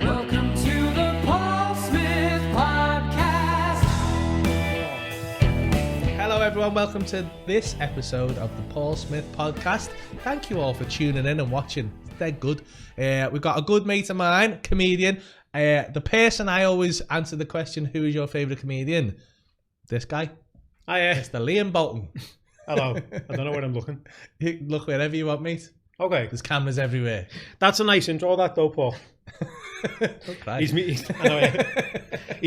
Welcome to the Paul Smith Podcast. Hello everyone, welcome to this episode of the Paul Smith Podcast. Thank you all for tuning in and watching. They're good. We've got a good mate of mine, comedian. The person I always answer the question, who is your favourite comedian? This guy. Hi, Mr. Liam Bolton. hello. I don't know where I'm looking. You look wherever you want, mate. Okay. There's cameras everywhere. That's a nice intro, that though, Paul. He's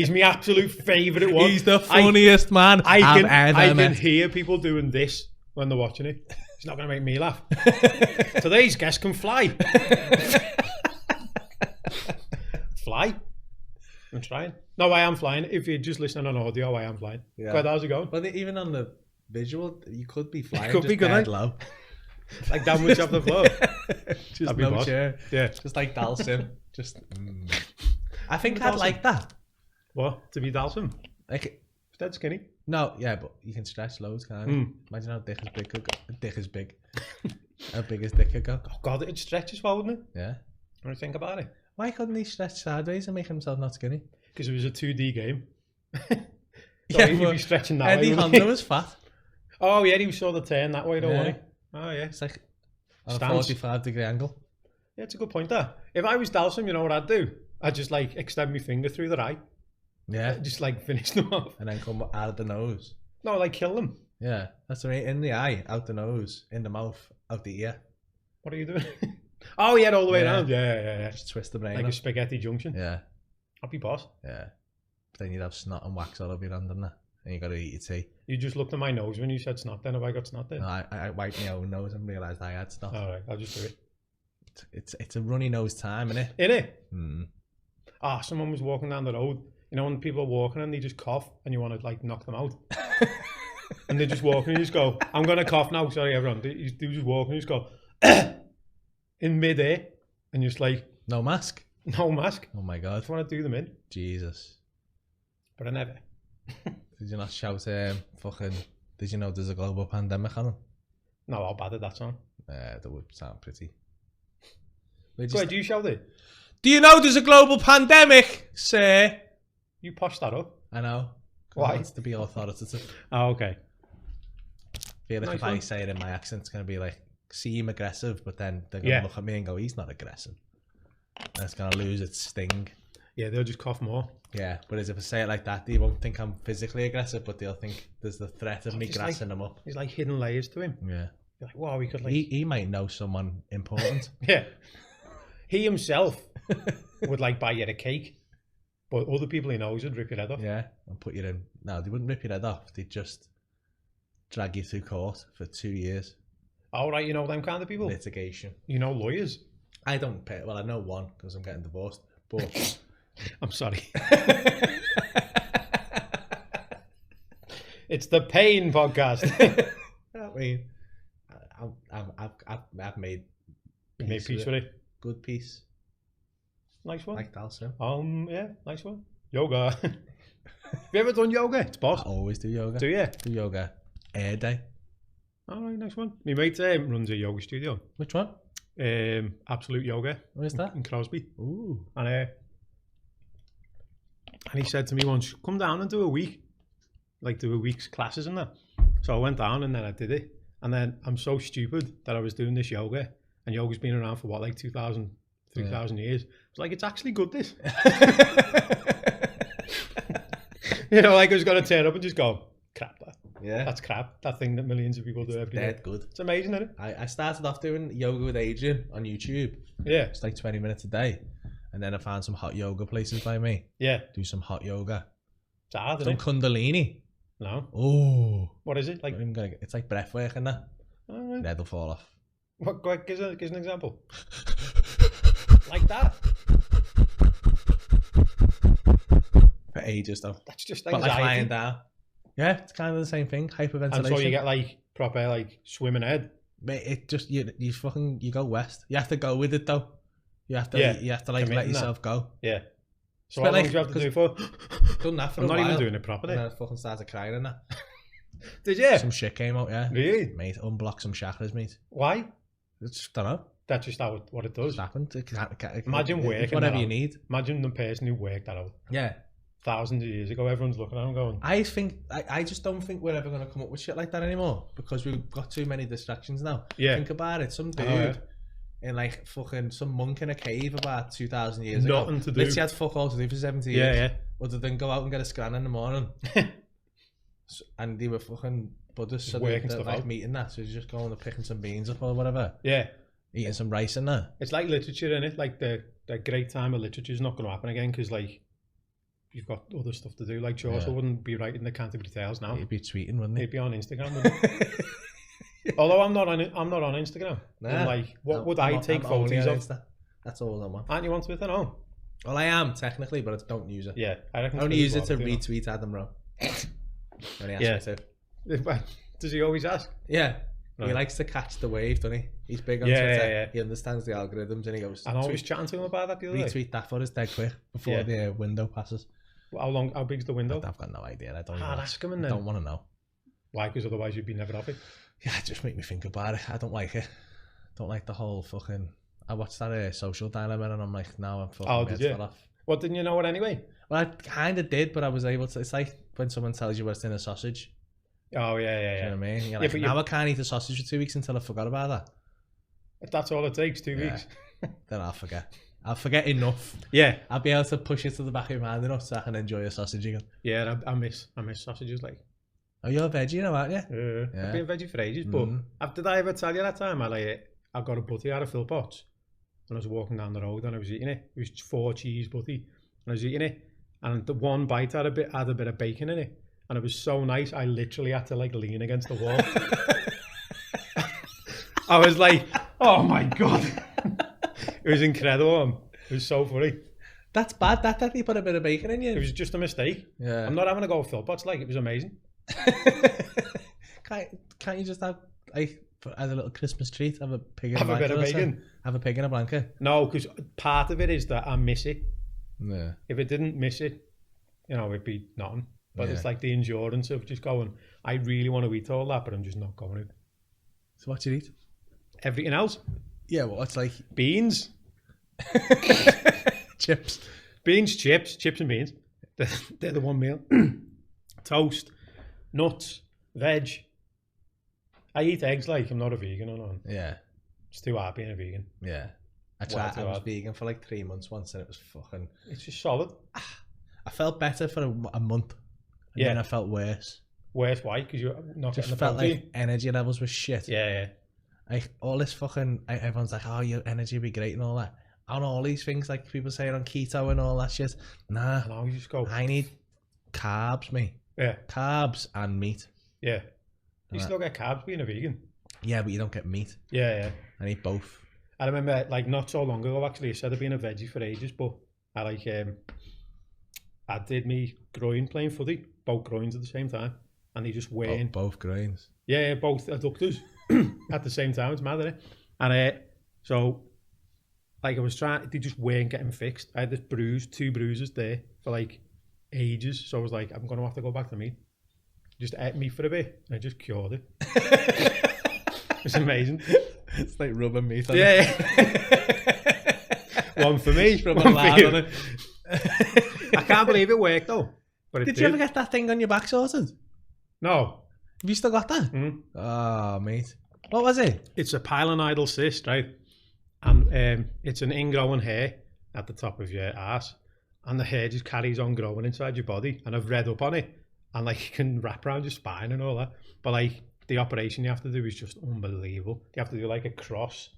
my absolute favourite one. He's the funniest man I've ever I met. can hear people doing this when they're watching it. It's not going to make me laugh. Today's guest can fly. Fly? I'm trying. No, I am flying. If you're just listening on audio, I am flying. Yeah. But how's it going? But even on the visual, you could be flying. Could just be, couldn't dead I? low. Like downwards off the floor. Just That'd be no boss. chair. Yeah. Just like Dalsim. Just. I think I'd like that. What? To be Dalton? Like, Is that skinny? no, yeah, but you can stretch loads, can't you? Imagine how dick is big. Dick is big. How big is dick could go? Oh, God, it'd stretch as well, wouldn't it? Yeah. When I think about it. Why couldn't he stretch sideways and make himself not skinny? Because it was a 2D game. So Yeah, he'd but be stretching that Eddie way. wouldn't Honda he? was fat. Oh, yeah, he was sort of turn that way, though, Yeah. wasn't he? Oh, yeah. It's like on a Stance. 45-degree angle. Yeah, it's a good point, that. If I was Dalsum, you know what I'd do? I'd just, like, extend my finger through their eye. Yeah. Just, like, finish them off. And then come out of the nose. No, like, kill them. Yeah. That's right. In the eye, out the nose, in the mouth, out the ear. What are you doing? Oh, yeah, all the way Yeah. around. Yeah. Just twist the brain Like up. a spaghetti junction. Yeah. Happy boss. Yeah. Then you'd have snot and wax all over your hand, and that. And you got to eat your tea. You just looked at my nose when you said snot then. Have I got snot then? No, I wiped my own nose and realised I had snot. All right, I'll just do it. It's a runny nose time, innit? Innit? Mm. Ah, someone was walking down the road. You know when people are walking and they just cough and you want to like knock them out? And they're just walking and you just go, I'm going to cough now. Sorry, everyone. They just walk and you just go, in mid-air. And you're just like, No mask? no mask. Oh my I God. just want to do them in. Jesus. But I never. Did you not shout, did you know there's a global pandemic on? No, how bad did that sound? That would sound pretty. Go ahead, you shout it. Do you know there's a global pandemic, sir? You posh that up. I know. Why? It's to be authoritative. Oh, okay. I feel like Nice if I one. say it in my accent, it's going to be like, seem aggressive, but then they're going to Yeah. look at me and go, he's not aggressive. And it's going to lose its sting. Yeah, they'll just cough more. Yeah, but as if I say it like that, they won't think I'm physically aggressive, but they'll think there's the threat of me Just grassing them up. There's like hidden layers to him. Yeah. You're like, wow, we could like... He might know someone important. Yeah. He himself would like buy you a cake, but other people he knows would rip your head off. Yeah, and put you in. No, they wouldn't rip your head off. They'd just drag you through court for 2 years. All right, you know them kind of people. Litigation. You know lawyers. I don't pay. Well, I know one because I'm getting divorced. But I'm sorry. It's the Pain Podcast. I mean, I've made You made peace with it. Good piece. Nice one. Like Dalsim. Yeah, nice one. Yoga. Have you ever done yoga? It's boss. I always do yoga. Do you? Do yoga air day. All right, nice one. My mate runs a yoga studio. Which one? Absolute Yoga. What is that? In Crosby. Ooh. And he said to me once, come down and do a week. Like do a week's classes and that. So I went down and then I did it. And then I'm so stupid that I was doing this yoga. And yoga's been around for what, like 2,000, 3,000 years. It's like, it's actually good, this. You know, like I was going to turn up and just go, crap that. Yeah. That's crap. That thing that millions of people do every day. Dead good. It's amazing, isn't it? I started off doing yoga with Adrian on YouTube. Yeah. It's like 20 minutes a day. And then I found some hot yoga places by me. Yeah. Do some hot yoga. It's hard, Some isn't it? Kundalini. No. Oh. What is it? Like, It's like breath work and that. all right. Your head will fall off. What, go ahead, give us an example. Like that. For ages though. That's just But like lying anxiety. down. Yeah, it's kind of the same thing. Hyperventilation. And so you get like proper like swimming head. Mate, it just you go west. You have to go with it though. You have to like Committing let that. yourself go. Yeah. So But how long like, do you have to do it for? Done that for I'm a not while. even doing it properly. And then I fucking started crying and that. Did you? Some shit came out, yeah. Really? Mate, unblock some chakras, mate. Why? It's don't know. That's just what it does. It's happened. Imagine it's working whatever that you out. need. Imagine the person who worked that out. Yeah. Thousands of years ago, everyone's looking at him going, I just don't think we're ever going to come up with shit like that anymore because we've got too many distractions now. Yeah. Think about it. Some dude in like fucking some monk in a cave about 2,000 years ago. Nothing to do. Literally had fuck all to do for 70 years. Yeah. Other than go out and get a scan in the morning. And they were fucking Buddhists, so working they're stuff like out. meeting that. So you're just going and picking some beans up or whatever. Yeah. Eating some rice and that. It's like literature, innit? Like the great time of literature is not going to happen again because like you've got other stuff to do. Like Chaucer wouldn't be writing the Canterbury Tales now. He'd be tweeting, wouldn't he? He'd be on Instagram. Wouldn't he? Although I'm not on Instagram. Nah. And like, what would I take photos of? That's all I'm on. Aren't you on Twitter now? Well, I am technically, but I don't use it. Yeah, I reckon. I only use it to Twitter's retweet Adam Rowe. When he asks me to. Does he always ask? Yeah. Right. He likes to catch the wave, doesn't he? He's big on Yeah, Twitter. yeah. He understands the algorithms and he goes, And I was chatting to him about that the other day. retweet that for us dead quick before the window passes. How big's the window? I've got no idea. I don't I'd ask him and I then. don't want to know. Why? Because otherwise you'd be never happy. Yeah, it just make me think about it. I don't like it. Don't like the whole fucking... I watched that Social Dilemma and I'm like, now I'm fucking... Oh, did you? Fell off. Well, didn't you know it anyway? Well, I kind of did, but I was able to... It's like when someone tells you what's in a sausage. Oh, yeah. You know what I mean? You're like, but now I can't eat a sausage for 2 weeks until I forgot about that. If that's all it takes, 2 weeks. Then I'll forget. I'll forget enough. Yeah. I'll be able to push it to the back of my mind enough so I can enjoy a sausage again. Yeah, I miss sausages, like. Oh, you're a veggie now, aren't you? I've been veggie for ages, but did I ever tell you that time I got a butty out of Philpotts and I was walking down the road and I was eating it. It was 4 cheese butty and I was eating it and the one bite had a bit of bacon in it and it was so nice I literally had to like lean against the wall. I was like, oh my god. It was incredible. It was so funny. That's bad. That he put a bit of bacon in you. It was just a mistake. Yeah. I'm not having a go with Philpotts, like it was amazing. Can't you just have like as a little Christmas treat have a pig in Have a a bit blanket? of bacon. Have a pig in a blanket. No, because part of it is that I miss it. Yeah. If it didn't miss it, it'd be nothing. But it's like the endurance of just going, I really want to eat all that, but I'm just not going to. So what do you eat? Everything else? Yeah, well, it's like Beans. chips. Beans, chips and beans. They're the one meal. Toast, nuts, veg. I eat eggs like I'm not a vegan or nothing. Yeah. It's too hard being a vegan. Yeah. I was vegan for like 3 months once and it was fucking... It's just solid. I felt better for a month. And then I felt worse. Worse, why? Because you're not Just getting the felt protein. like energy levels were shit. Yeah. Like all this fucking... Everyone's like, oh, your energy will be great and all that. On all these things, like people say on keto and all that shit. Nah. No, you just go... I need carbs, mate. Yeah. Carbs and meat. Yeah. You still get carbs being a vegan. Yeah, but you don't get meat. Yeah. I need both. I remember, like, not so long ago, actually, I said I'd been a veggie for ages, but I did me groin playing footy, both groins at the same time, and they just weren't. Both groins. Yeah, both adductors at the same time. It's mad, isn't it? And so, like, I was trying, they just weren't getting fixed. I had this bruise, 2 bruises there for like ages. So I was like, I'm going to have to go back to meat. Just ate meat for a bit, and I just cured it. It's amazing. It's like rubbing meat on Yeah. One for me, Rubbing one lard for you. on it. I can't believe it worked though. But it Did you ever get that thing on your back sorted? No. Have you still got that? Mm. Oh, mate. What was it? It's a pilonidal cyst, right? And it's an ingrowing hair at the top of your ass. And the hair just carries on growing inside your body. And I've read up on it. And like you can wrap around your spine and all that. But like the operation you have to do is just unbelievable. You have to do like a cross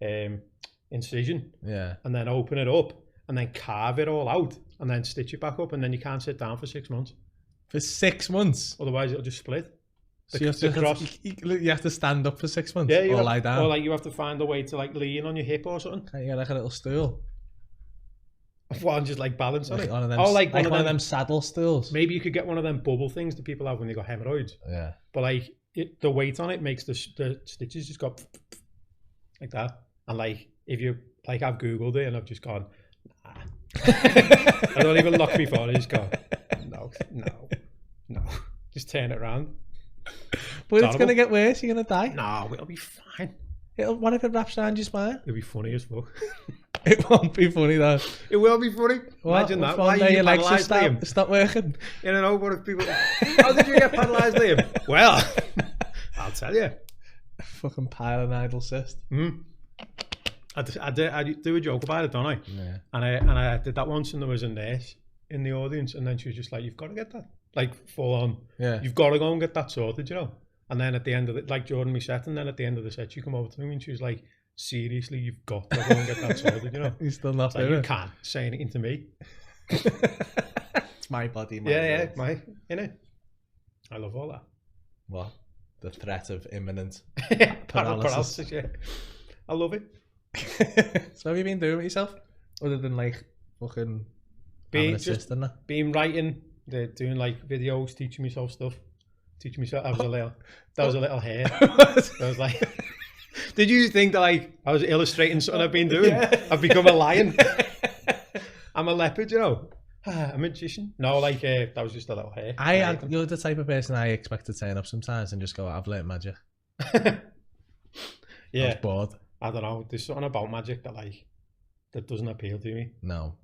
incision. Yeah. And then open it up. And then carve it all out. And then stitch it back up. And then you can't sit down for 6 months. For 6 months? Otherwise it'll just split. So you have to stand up for 6 months or lie down? Or like you have to find a way to like lean on your hip or something. Can't you get like a little stool? Well, and just like balance on it. One of them, like one of them saddle stools. Maybe you could get one of them bubble things that people have when they got hemorrhoids. Yeah. But like the weight on it makes the stitches just go like that. And like if you like, I've googled it and I've just gone, nah. I don't even look before. I just go, no. Just turn it around. But it's going to get worse. You're going to die. No, it'll be fine. What if it wraps around your spine? It'd be funny as fuck. It won't be funny though. It will be funny. Imagine that. Why are you legs paralysed, Liam? just stop working. You don't know, what if people... How did you get paralysed, Liam? Well, I'll tell you. Fucking pilonidal cyst. I do a joke about it, don't I? Yeah. And I did that once, and there was a nurse in the audience, and then she was just like, "You've got to get that, like, full on. Yeah. You've got to go and get that sorted, you know." And then at the end of it, like during my set, and then at the end of the set, she come over to me and she was like, "Seriously, you've got to go and get that sorted, you know." He's still not It's like, doing you it. can't say anything to me. It's my body, my Yeah, rules. my innit. I love all that. What? The threat of imminent Paralysis. paralysis. Yeah. I love it. So what have you been doing with yourself? Other than like fucking Being having a just- cyst and that? Been writing, doing like videos, teaching myself stuff. Teaching myself. That was a little hair. I was like, did you think that like I was illustrating something I've been doing? Yeah. I've become a lion. I'm a leopard, you know. A magician. No, like that was just a little hair. You're the type of person I expect to turn up sometimes and just go, I've learnt magic. I Yeah. was bored. I don't know. There's something about magic that doesn't appeal to me. No.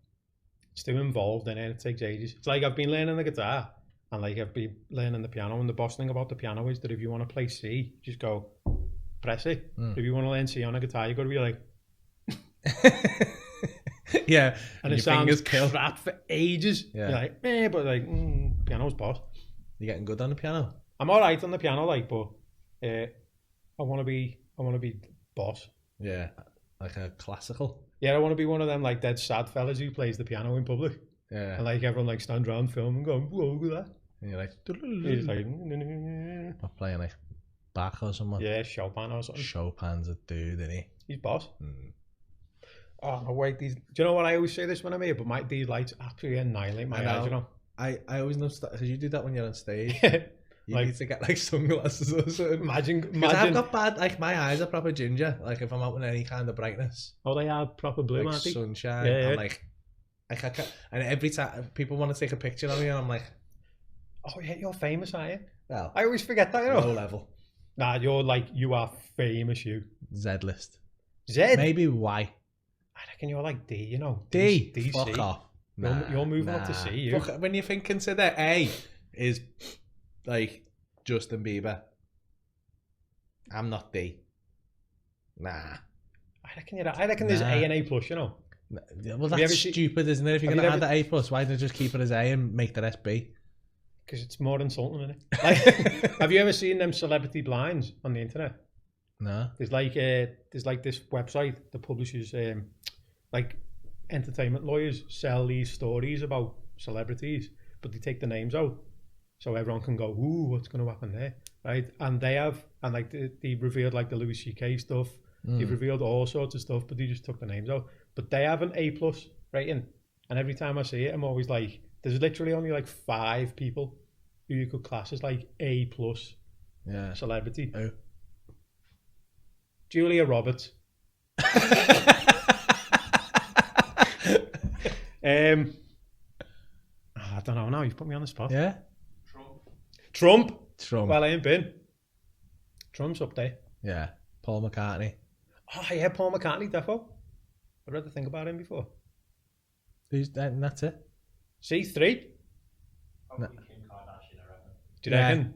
It's too involved in it. It takes ages. It's like I've been learning the guitar and like I've been learning the piano, and the boss thing about the piano is that if you want to play C, just go press it. If you want to learn C on a guitar, you got to be like, Yeah. and it your sounds fingers kill. crap for ages. Yeah. You're like, but like piano's boss. You getting good on the piano? I'm all right on the piano, like, but I want to be boss. Yeah. Like a classical. Yeah, I want to be one of them like dead sad fellas who plays the piano in public, Yeah. and like everyone like stands around film and going, whoa, look at that. And you're like, He's like, not playing like Bach or something. yeah, Chopin or something. Chopin's a dude, isn't he? He's boss. Mm. Oh no, wait, do you know what I always say this when I'm here? But these lights absolutely annihilate my eyes, you know. I always know because you do that when you're on stage. You Like- need to get like sunglasses or something. Imagine. I've got bad, like my eyes are proper ginger. Like if I'm out in any kind of brightness, Oh, they are proper blue, like aren't they? sunshine, Yeah, yeah. and like I can't, and every time people want to take a picture of me, and I'm like, Oh yeah, you're famous, aren't you? well, I always forget that, you low know. level, Nah, you are famous, you. Z list, Z. maybe Y, I reckon you're like D, you know. D, D, fuck C. off. You're moving up to C, you. Fuck, when you think consider A is like Justin Bieber. I'm not D. Nah. I reckon there's Nah. A and A plus, you know. Well, Have you that's ever seen- stupid, isn't it? If you're Have going you to add the A plus, why don't you just keep it as A and make the rest B? Because it's more insulting, isn't it? Like, have you ever seen them celebrity blinds on the internet? No. There's like this website that publishes like entertainment lawyers sell these stories about celebrities, but they take the names out so everyone can go, ooh, what's going to happen there, right? And they revealed like the Louis C.K. stuff. They've revealed all sorts of stuff, but they just took the names out. But they have an A plus rating, and every time I see it, I'm always like, there's literally only like 5 people who you could class as like A plus Yeah. celebrity. Oh. Julia Roberts. I don't know now, you've put me on the spot. Yeah. Trump. Trump. Well, I ain't been. Trump's up there. Yeah. Paul McCartney. Oh yeah, Paul McCartney, defo. I've read the thing about him before. And that's it. C3. No. Do you reckon?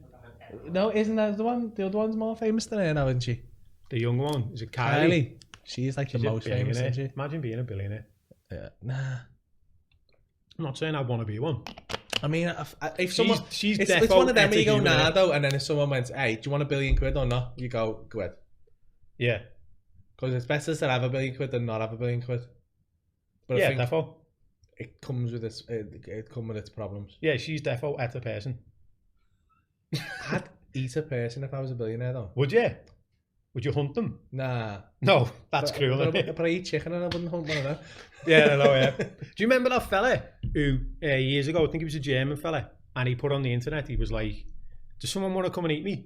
No, isn't that the one? The other one's more famous than her now, isn't she? The young one, is it Kylie? Kylie. She's like She's the a most famous, billionaire. isn't she? Imagine being a billionaire. Yeah. Nah. I'm not saying I want to be one. I mean, if someone, she's it's defo one of them where you go, etiquette, nah, innit? though, and then if someone went, hey, do you want $1 billion or not? You go ahead. Yeah. Because it's better to have $1 billion than not have $1 billion. But Yeah, I think defo. it comes with it comes with its problems. Yeah, she's defo at a person. I'd eat a person if I was a billionaire, though. Would you? Would you hunt them? Nah. No, that's But- cruel. But, Isn't it? but I eat chicken and I wouldn't hunt one of them. Yeah, I know, yeah. Do you remember that fella who, years ago, I think he was a German fella, and he put on the internet, he was like, does someone want to come and eat me? Do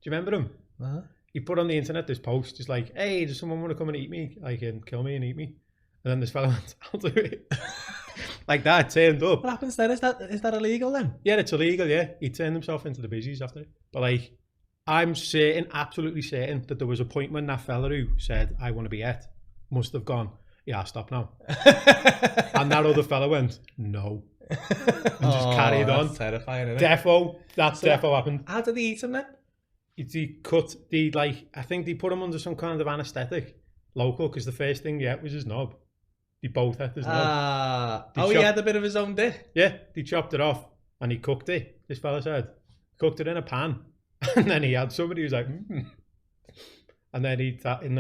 you remember him? Uh-huh. He put on the internet this post, just like, hey, does someone want to come and eat me? Like, and kill me and eat me? And then this fella went, I'll do it. Like that, turned up. What happens then? Is that illegal then? Yeah, it's illegal, yeah. He turned himself into the busies after it. But like, I'm certain, absolutely certain, that there was a point when that fella who said, I want to be it, must have gone, yeah, stop now. And that other fella went, no. And just carried on. That's terrifying, isn't it? Defo happened. How did he eat him then? I think they put him under some kind of anaesthetic, local, because the first thing he ate was his knob. They both ate his knob. He had a bit of his own dick? Yeah, they chopped it off and he cooked it, this fella said. Cooked it in a pan. And then he had somebody who was like, And then he died, and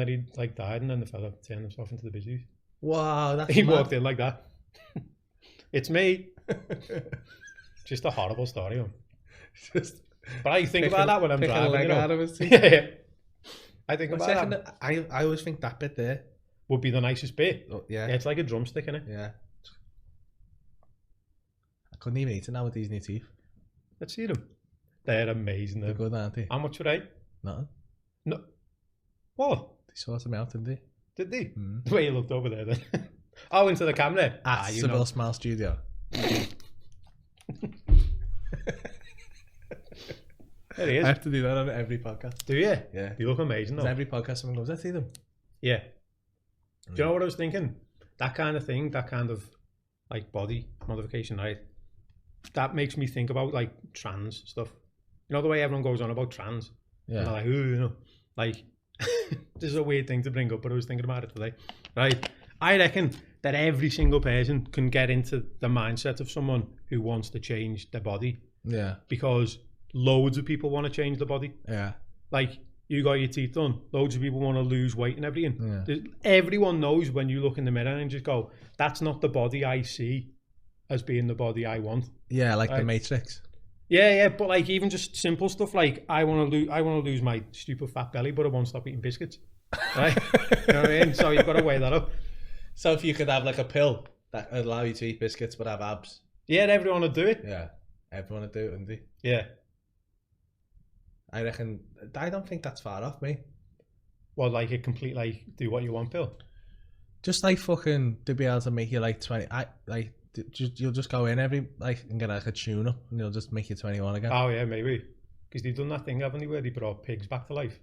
then the fella turned himself into the business. Wow, that's He mad. walked in like that. It's me. Just a horrible story. Just but I think about that when I'm driving. Leg out of his teeth. Yeah. I think about that. I always think that bit there would be the nicest bit. Oh, yeah. It's like a drumstick, innit? Yeah. I couldn't even eat it now with these new teeth. Let's see them. They're amazing. They're good, aren't they? How much were they? Nothing. No. What? They sorted me out, didn't they? Did they? The way you looked over there then. Oh, into the camera. Seville Smile Studio. There he is. I have to do that on every podcast. Do you? Yeah. You look amazing though. Every podcast someone goes, let's see them. Yeah. Do you know what I was thinking? That kind of thing, that kind of like body modification, right? That makes me think about like trans stuff. You know the way everyone goes on about trans? Yeah. And they're like, ooh, you know, like this is a weird thing to bring up, but I was thinking about it today. Right. I reckon that every single person can get into the mindset of someone who wants to change their body. Yeah. Because loads of people want to change their body. Yeah. Like, you got your teeth done. Loads of people want to lose weight and everything. Yeah. Everyone knows when you look in the mirror and just go, that's not the body I see as being the body I want. Yeah, like right? the Matrix. Yeah, but like even just simple stuff like I want to lose my stupid fat belly, but I won't stop eating biscuits. Right? You know what I mean? So you've got to weigh that up. So if you could have like a pill that would allow you to eat biscuits but have abs. Yeah, everyone would do it. Yeah, everyone would do it, wouldn't they? Yeah. I reckon, I don't think that's far off, mate. Well, like a complete, like, do what you want pill. Just like fucking to be able to make you like 20, you'll just go in every, like, and get like a tune up and you'll just make you 21 again. Oh yeah, maybe. Because they've done that thing, haven't they, where they brought pigs back to life.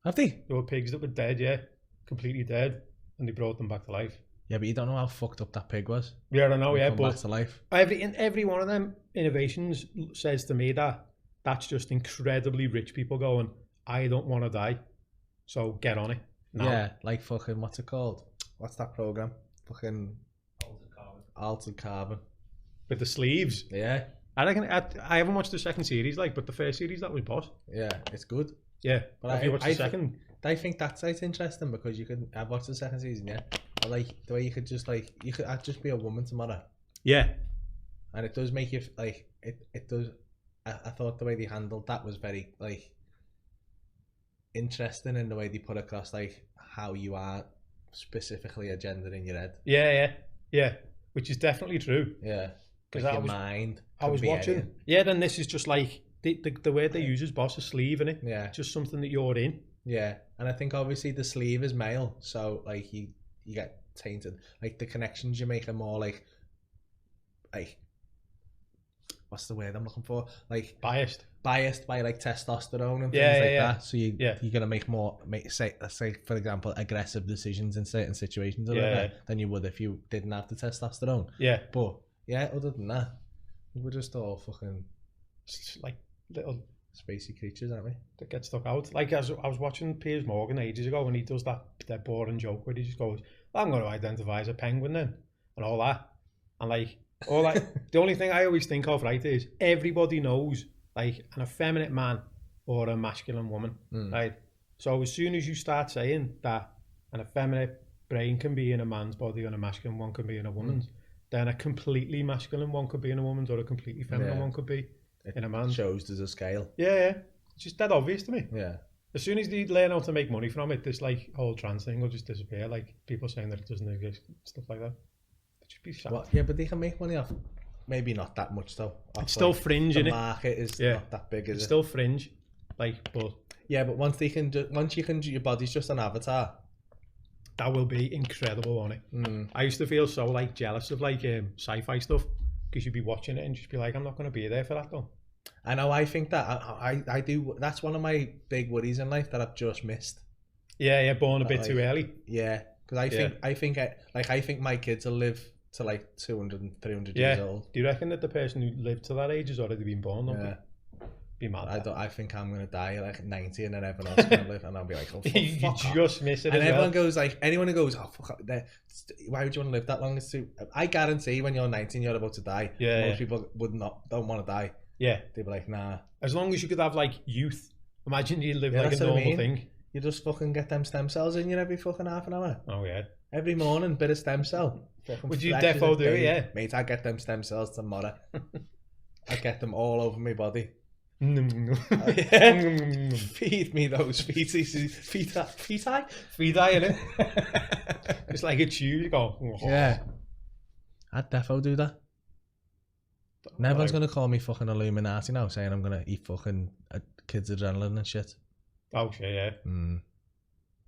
Have they? There were pigs that were dead, yeah. Completely dead. And they brought them back to life. Yeah, but you don't know how fucked up that pig was. Yeah, I know, yeah, but back to life. Every one of them innovations says to me that that's just incredibly rich people going, I don't want to die, so get on it now. Yeah, like fucking, what's it called? What's that program? Fucking Altered Carbon. With the sleeves. Yeah. I reckon, I haven't watched the second series, like, but the first series, that was boss. Yeah, it's good. Yeah, but have you watched the second? I think that's like interesting because you could. I've watched the second season, yeah. But like the way you could just like I'd just be a woman tomorrow. Yeah, and it does make you like it does. I thought the way they handled that was very like interesting in the way they put across like how you are specifically a gender in your head. Yeah, which is definitely true. Yeah, because like your mind. I was watching. Anything. Yeah, then this is just like the word they use is boss, a sleeve, innit? Yeah, just something that you're in. Yeah, and I think obviously the sleeve is male, so like you get tainted. Like the connections you make are more like what's the word I'm looking for? Like biased by like testosterone and things that. So you're gonna make say for example aggressive decisions in certain situations than you would if you didn't have the testosterone. Yeah, but yeah, other than that, we're just all fucking like little spacey creatures, aren't we? That get stuck out. Like I was watching Piers Morgan ages ago, and he does that boring joke where he just goes, "I'm going to identify as a penguin then," and all that. And like all that, the only thing I always think of, right, is everybody knows like an effeminate man or a masculine woman, right? So as soon as you start saying that an effeminate brain can be in a man's body and a masculine one can be in a woman's, then a completely masculine one could be in a woman's, or a completely feminine one could be in a man's. Shows there's a scale. Yeah. It's just that obvious to me. Yeah. As soon as they learn how to make money from it, this like whole trans thing will just disappear. Like people saying that it doesn't exist, stuff like that. It should be sad. Well, yeah, but they can make money off. Maybe not that much though. It's still like, fringe, the innit? Market is not that big, is it's it? Still fringe. Like, but yeah, but once you can your body's just an avatar. That will be incredible, won't it? I used to feel so like jealous of like sci-fi stuff because you'd be watching it and just be like, I'm not going to be there for that though. I know. I think that I do. That's one of my big worries in life that I've just missed. Yeah, born a bit too early. Yeah, because I think my kids will live to like 200 and 300 years old. Do you reckon that the person who lived to that age has already been born? Yeah. Be mad. I think I'm gonna die at like 90, and then everyone else gonna live, and I'll be like, oh, you just miss it. And as everyone well. goes like, anyone who goes, oh fuck, why would you want to live that long? It's too. I guarantee when you're 19, you're about to die. Most people don't want to die. Yeah, they'd be like, nah. As long as you could have like youth. Imagine you live like a normal thing. You just fucking get them stem cells in you every fucking half an hour. Oh yeah. Every morning, bit of stem cell. Would you defo do it? Yeah, mate. I get them stem cells tomorrow. I get them all over my body. Feed me those feeti, innit? It's like a tube. You go. Oh. Yeah, I'd defo do that. And everyone's gonna call me fucking Illuminati now, saying I'm gonna eat fucking kids' adrenaline and shit. Oh shit, yeah.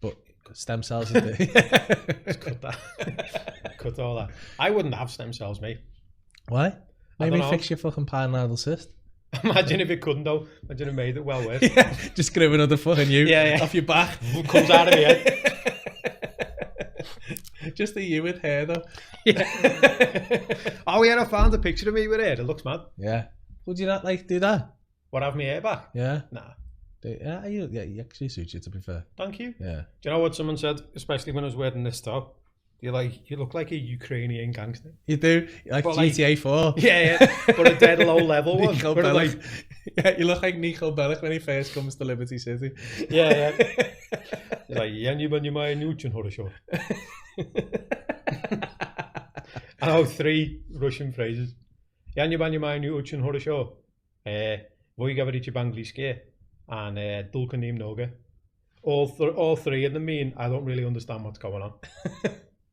But stem cells are Just cut that. Cut all that. I wouldn't have stem cells, mate. Why? Maybe fix your fucking pilonidal cyst. Imagine if it couldn't though. Imagine it made it well worse. Just grab another fucking off your back. Comes out of your head. Just a you with hair though. Oh yeah, I found a picture of me with hair. It looks mad. Yeah. Would you not like do that? What, have my hair back? Yeah. Nah. You actually suit you, to be fair. Thank you. Yeah. Do you know what someone said, especially when I was wearing this top? You look like a Ukrainian gangster. You do, like but GTA 4. Yeah, but a dead low level one. Like, yeah, you look like Nico Bellic when he first comes to Liberty City. Yeah. He's like, я не понимаю очень хорошо. I know 3 Russian phrases. Я не понимаю очень хорошо. Вы говорите по-английски. And Dulka Nim Noga. All 3 of them mean I don't really understand what's going on.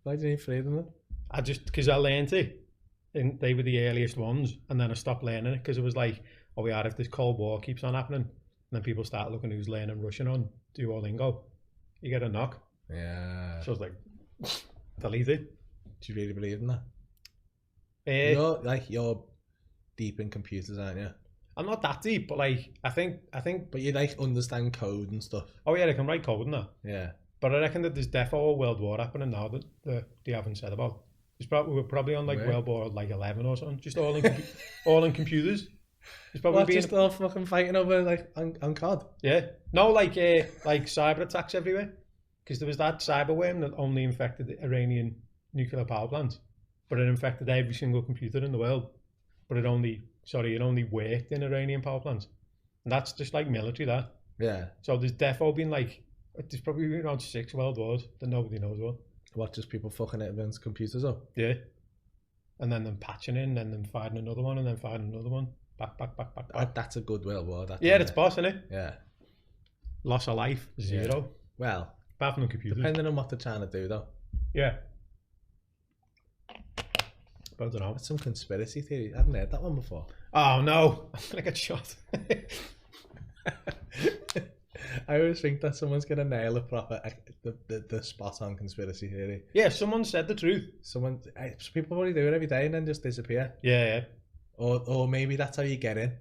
Why do you need 3 of them? Because I learned it. And they were the earliest ones. And then I stopped learning it because it was like, oh yeah, if this Cold War keeps on happening, and then people start looking who's learning Russian on Duolingo, you get a knock. Yeah. So I was like, delete it. Do you really believe in that? You're deep in computers, aren't you? I'm not that deep, but like I think. But you like understand code and stuff. Oh yeah, I can write code and that. Yeah. But I reckon that there's definitely a world war happening now that they haven't said about. We're probably on like World War like 11 or something. Just all in computers. It's probably just all fucking fighting over like on COD. Yeah. No, like cyber attacks everywhere. Because there was that cyber worm that only infected the Iranian nuclear power plants, but it infected every single computer in the world. But it only worked in Iranian power plants. And that's just like military, that. Yeah. So there's there's probably been around 6 world wars that nobody knows about. What, just people fucking everyone's computers up? Yeah. And then them patching in, and then fighting another one, and then fighting another one. Back. That's a good world war. It's boss, isn't it? Yeah. Loss of life, 0. Yeah. Well, apart from the computers. Depending on what they're trying to do, though. Yeah. But I don't know. That's some conspiracy theory. I haven't heard that one before. Oh no, I'm gonna get shot. I always think that someone's gonna nail a proper the spot on conspiracy theory. Yeah, someone said the truth. People probably do it every day and then just disappear. Yeah. Or maybe that's how you get in.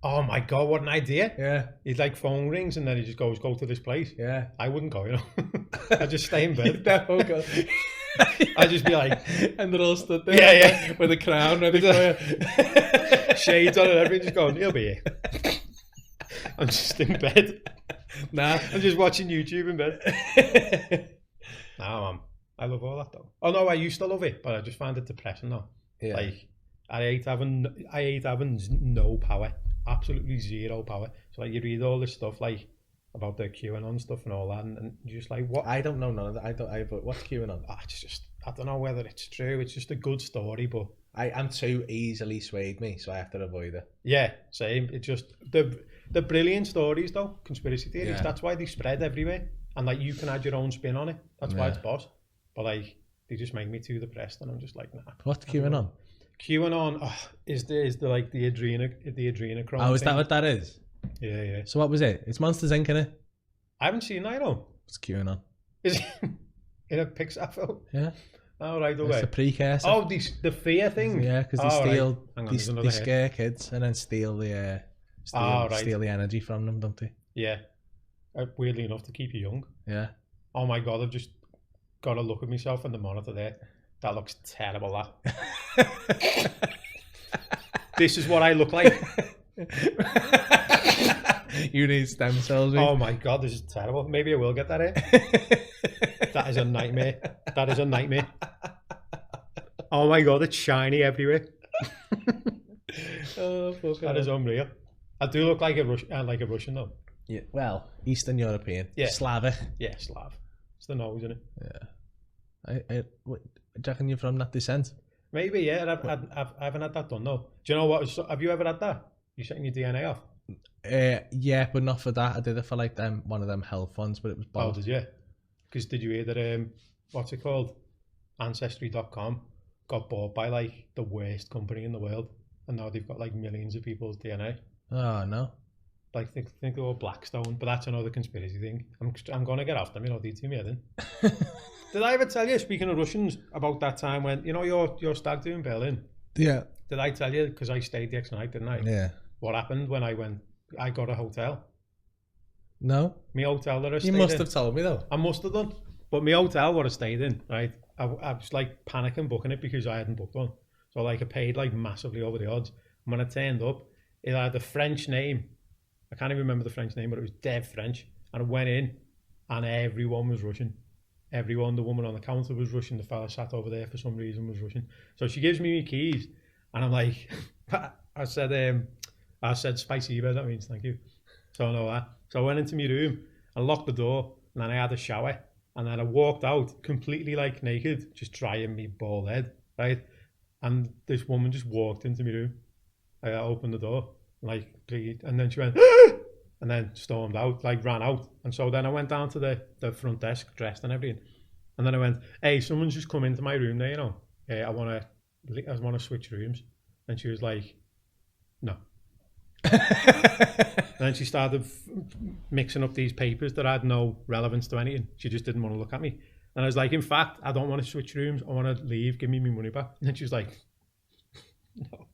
Oh my god, what an idea! Yeah, he's like phone rings and then he just goes, go to this place. Yeah, I wouldn't go, I just stay in bed. Definitely go. I'd just be like, and they're all stood there, yeah, with a crown ready for you, shades on and everything, just going, he'll be here. I'm just in bed. Nah, I'm just watching YouTube in bed. Nah, man, I love all that though. Oh no, I used to love it, but I just find it depressing now. Yeah. Like, I hate having no power. Absolutely 0 power. So like you read all this stuff like about the QAnon stuff and all that, and you're just like, what? I don't know none of that. What's QAnon? It's just, I don't know whether it's true. It's just a good story, but I'm too easily swayed me, so I have to avoid it. Yeah, same. It's just the brilliant stories though, conspiracy theories. Yeah. That's why they spread everywhere, and like you can add your own spin on it. That's why it's boss. But like they just make me too depressed, and I'm just like, nah. What's QAnon? QAnon is the adrenochrome. Oh, is that what that is? Yeah. So what was it? It's Monsters Inc, innit? I haven't seen that. It's QAnon. Is it in a Pixar film? Yeah. Oh, right, It's okay. a precursor. Oh, the fear thing? Yeah, because they Oh, steal, right. Hang on, there's they another scare kids and then steal the steal the energy from them, don't they? Yeah. Weirdly enough, to keep you young. Yeah. Oh my God, I've just got to look at myself in the monitor there. That looks terrible, that. This is what I look like. You need stem cells. Oh my God, this is terrible. Maybe I will get that here. That is a nightmare. That is a nightmare. Oh my God, it's shiny everywhere. Oh, fuck That is unreal. I do look like a Russian though. Yeah, well, Eastern European. Yeah. Slavic. Yeah, Slav. It's the nose, isn't it? Yeah. Do you reckon you're from that descent? Maybe, yeah. I haven't had that done though. Do you know what? Have you ever had that? You setting your DNA off? Yeah, but not for that. I did it for like one of them health funds, but it was Oh, both. did you? Because did you hear that? What's it called? Ancestry.com got bought by like the worst company in the world, and now they've got like millions of people's DNA. Oh no. Like think they're all Blackstone, but that's another conspiracy thing. I'm gonna get off them, do to me, then. Did I ever tell you, speaking of Russians, about that time when your stag do in Berlin? Yeah. Did I tell you? Because I stayed the next night, didn't I? Yeah. What happened when I went? I got a hotel. No. My hotel that I stayed You must in. have told me though. I must have done. But my hotel what I stayed in, right? I was like panicking booking it because I hadn't booked one. So like I paid like massively over the odds. And when I turned up, it had a French name. I can't even remember the French name, but it was dead French. And I went in and everyone was Russian. Everyone, the woman on the counter was Russian. The fella sat over there for some reason was Russian. So she gives me my keys and I'm like, I said spicy, but that means thank you. So I know that. So I went into my room and locked the door and then I had a shower and then I walked out completely like naked, just drying me bald head, right? And this woman just walked into my room. I opened the door, like, and then she went, and then stormed out, like ran out. And so then I went down to the front desk, dressed and everything. And then I went, hey, someone's just come into my room there, I want to switch rooms. And she was like, no. Then she started mixing up these papers that had no relevance to anything. She just didn't want to look at me. And I was like, in fact, I don't want to switch rooms. I want to leave. Give me my money back. And then she was like, no.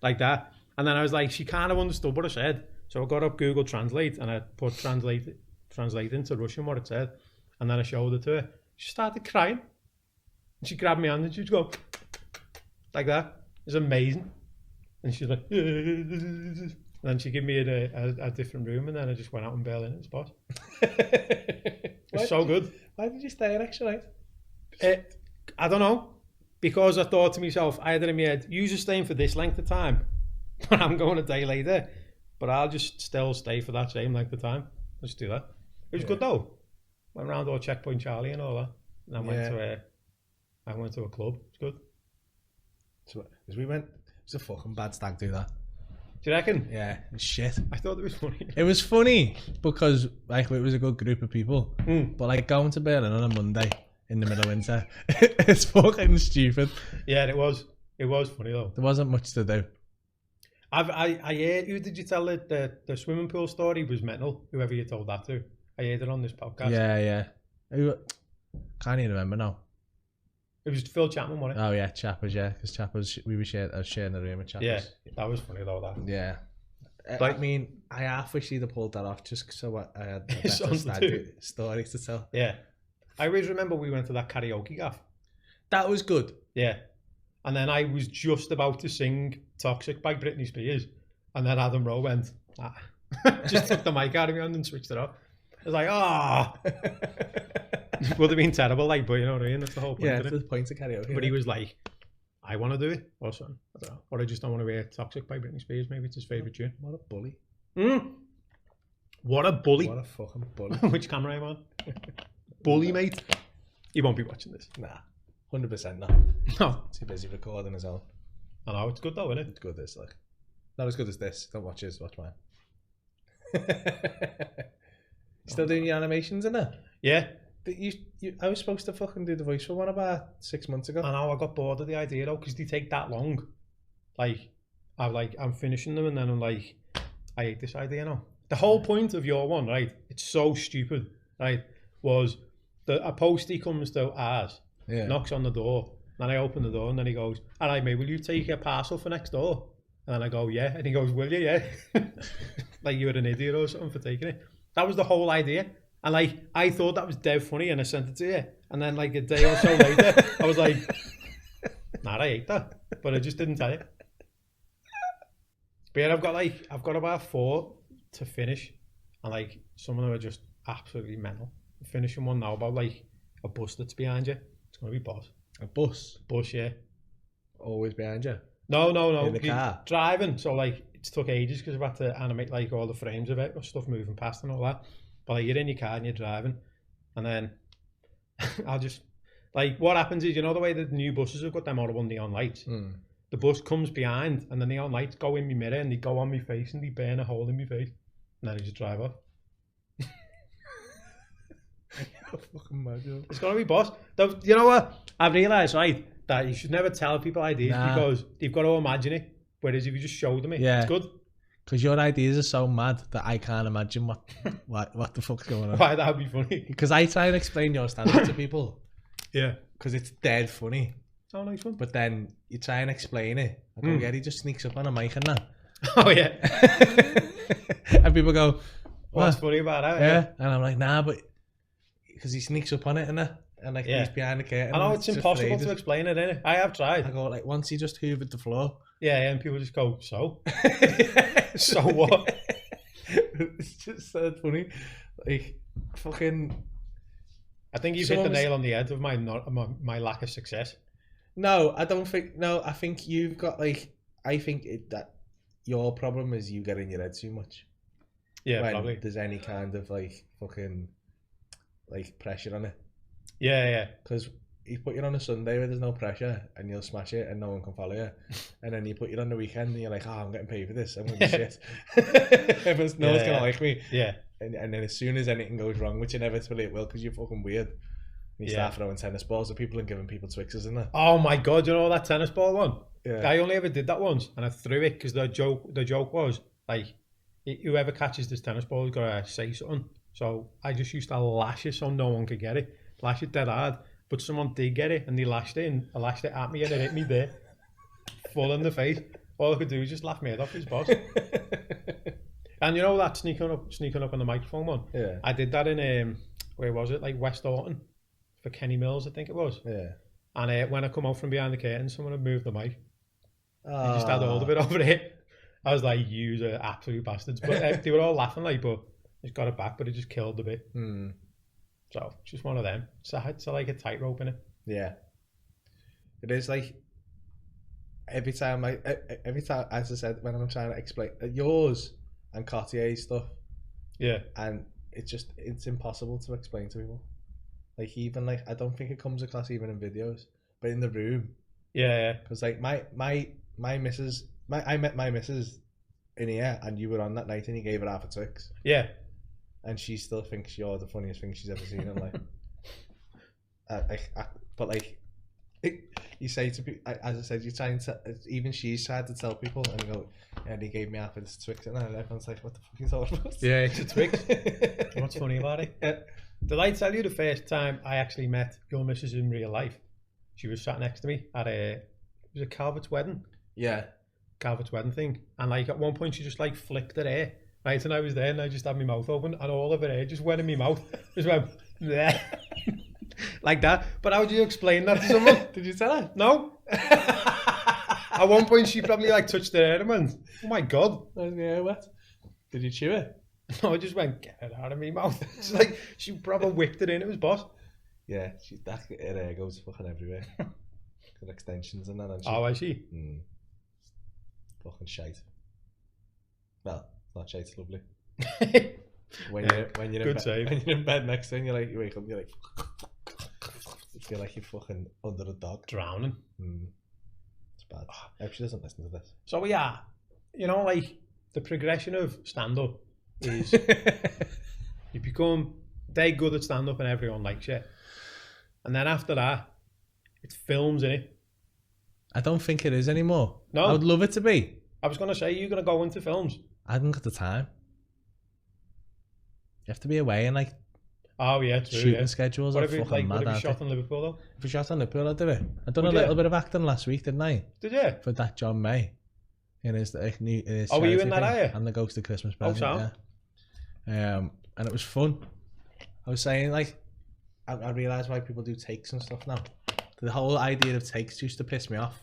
Like that. And then I was like, she kind of understood what I said. So I got up Google Translate and I put translate into Russian what it said. And then I showed it to her. She started crying. And she grabbed my hand and she would go like that. It was amazing. And she was like, and then she gave me a different room and then I just went out in Berlin at the spot. It's so good. Why did you stay an extra night? I don't know. Because I thought to myself, I had it in my head, you're staying for this length of time, but I'm going a day later. But I'll just still stay for that same length of time. Let's do that. It was good though. Went around all Checkpoint Charlie and all that. And I went to a club. It's good. So, as we went, it was a fucking bad stag do that. Do you reckon? Yeah, it was shit. I thought it was funny. It was funny because like it was a good group of people. But like going to Berlin on a Monday in the middle of winter, it's fucking stupid. Yeah, it was. It was funny though. There wasn't much to do. I heard, who did you tell that the swimming pool story was mental? Whoever you told that to. I heard it on this podcast. Yeah. Can't even remember now. It was Phil Chapman, wasn't it? Oh yeah, Chappers, yeah. Because Chappers, we were sharing a room with Chappers. Yeah, that was funny though, that. Yeah. Like, I mean, I half wish he'd have pulled that off just so I had a better Something to do. story to tell. Yeah. I always remember we went to that karaoke gaff. That was good. Yeah. And then I was just about to sing Toxic by Britney Spears. And then Adam Rowe went, just took the mic out of me and switched it off. I was like, It would have been terrible, like, but you know what I mean? That's the whole point. Yeah, that's the point of karaoke. But he was like, I want to do it. Or something. I don't know. Or I just don't want to hear Toxic by Britney Spears. Maybe it's his favourite tune. What a bully. What a bully. What a fucking bully. Which camera am I on? Bully, mate. He won't be watching this. Nah, 100% not. No. Too busy recording his own. I know, it's good though, isn't it? It's good, this, like. Not as good as this. Don't watch his, watch mine. Still doing your animations, innit? Yeah. I was supposed to fucking do the voice for one about 6 months ago. I know, I got bored of the idea though, because they take that long. I'm finishing them and then I'm like, I hate this idea now. The whole point of your one, right? It's so stupid, right? Was that a postie comes to ours Yeah. knocks on the door. Then I open the door and then he goes, all right, mate, will you take a parcel for next door? And then I go, yeah. And he goes, will you? Yeah. Like you were an idiot or something for taking it. That was the whole idea. And like, I thought that was dead funny and I sent it to you. And then like a day or so later, I was like, nah, I hate that. But I just didn't tell you. But yeah, I've got about 4 to finish. And like, some of them are just absolutely mental. I'm finishing one now about like a bus that's behind you. It's going to be boss. A bus? Bus, yeah. Always behind you? No. In the car? Driving. So like, it took ages because I've had to animate like all the frames of it, or stuff moving past and all that. But like, you're in your car and you're driving. And then I'll just, like, what happens is, you know the way that the new buses have got them horrible neon lights? The bus comes behind and the neon lights go in my mirror and they go on my face and they burn a hole in my face. And then I just drive off. Fucking mad, yo. It's going to be boss. You know what? I've realised, right, that you should never tell people ideas because they've got to imagine it. Whereas if you just show them it, it's good. Because your ideas are so mad that I can't imagine what the fuck's going on. Why that would be funny? Because I try and explain your stand-up to people. Yeah. Because it's dead funny. Oh, nice one. But then you try and explain it. I go, yeah, he just sneaks up on a mic and that. Oh, yeah. And people go, what's funny about that? Yeah. And I'm like, nah, but because he sneaks up on it and that. And like he's behind the curtain. I know it's impossible to explain it, innit? I have tried. I go, like, once he just hoovered the floor. Yeah, and people just go, so? So what? It's just so funny. Like, fucking... I think you've hit the nail on the head of my lack of success. No, I don't think... No, I think you've got, like... I think that your problem is you get in your head too much. Yeah, when probably. There's any kind of, like, fucking... like, pressure on it. Yeah. Because you put it on a Sunday where there's no pressure and you'll smash it and no one can follow you. And then you put it on the weekend and you're like, I'm getting paid for this. I'm going to be shit. No one's going to like me. Yeah. And then as soon as anything goes wrong, which inevitably it will because you're fucking weird, you start throwing tennis balls at people and giving people Twixes and that. Oh my God, you know that tennis ball one? Yeah. I only ever did that once and I threw it because the joke was, like, whoever catches this tennis ball has got to say something. So I just used to lash it so no one could get it. Lash it dead hard. But someone did get it and they lashed it and I lashed it at me and it hit me there. Full in the face. All I could do was just laugh my head off his boss. And you know that sneaking up on the microphone one? Yeah. I did that in, where was it? Like West Bolton for Kenny Mills, I think it was. Yeah. And when I come out from behind the curtain, someone had moved the mic. I just had all of it over it. I was like, you are absolute bastards. But they were all laughing, like, but I just got it back, but it just killed a bit. So it's just one of them. So it's like a tightrope in it. Yeah. It is like every time, as I said, when I'm trying to explain yours and Cartier's stuff. Yeah. And it's impossible to explain to people. Like even like, I don't think it comes across even in videos, but in the room. Yeah. Because like my missus, I met my missus in here and you were on that night and you gave her half a Twix. Yeah. And she still thinks you're the funniest thing she's ever seen in life. But like, you say to people, as I said, you're trying to, even she's tried to tell people and go, and he gave me half of this Twix and everyone's like, what the fuck is all about? Yeah, it's a Twix. What's funny about it? Did I tell you the first time I actually met your missus in real life? She was sat next to me at it was a Calvert's wedding. Yeah. Calvert's wedding thing. And like at one point she just like flicked her hair. Right, and I was there and I just had my mouth open and all of her hair just went in my mouth. Just went, bleh. Like that. But how do you explain that to someone? Did you tell her? No. At one point she probably like touched her hair and went, oh my God. Yeah, what? Did you chew it? No, I just went, get it out of my mouth. It's like, she probably whipped it in, it was boss. Yeah, her hair goes fucking everywhere. Got extensions and that, and Oh, I see. Fucking shite. Well, not shite, it's lovely. When you're in bed next thing, you wake up, you're like, you feel like you're fucking under a dog. Drowning. It's bad. I hope she doesn't listen to this. So yeah, you know, like the progression of stand-up is you become dead good at stand-up and everyone likes you. And then after that, it's films, innit? I don't think it is anymore. No. I would love it to be. I was going to say, you're going to go into films. I haven't got the time. You have to be away and like Oh yeah, true. Shooting schedules are fucking mad. What have you shot they? in Liverpool though? If you shot in Liverpool, I'd do it. I done Would a you? little bit of acting last week, didn't I? Did you? For that John May. In his were you in charity that, are you? And the Ghost of Christmas Present. sound. Yeah. And it was fun. I was saying, like, I realise why people do takes and stuff now. The whole idea of takes used to piss me off.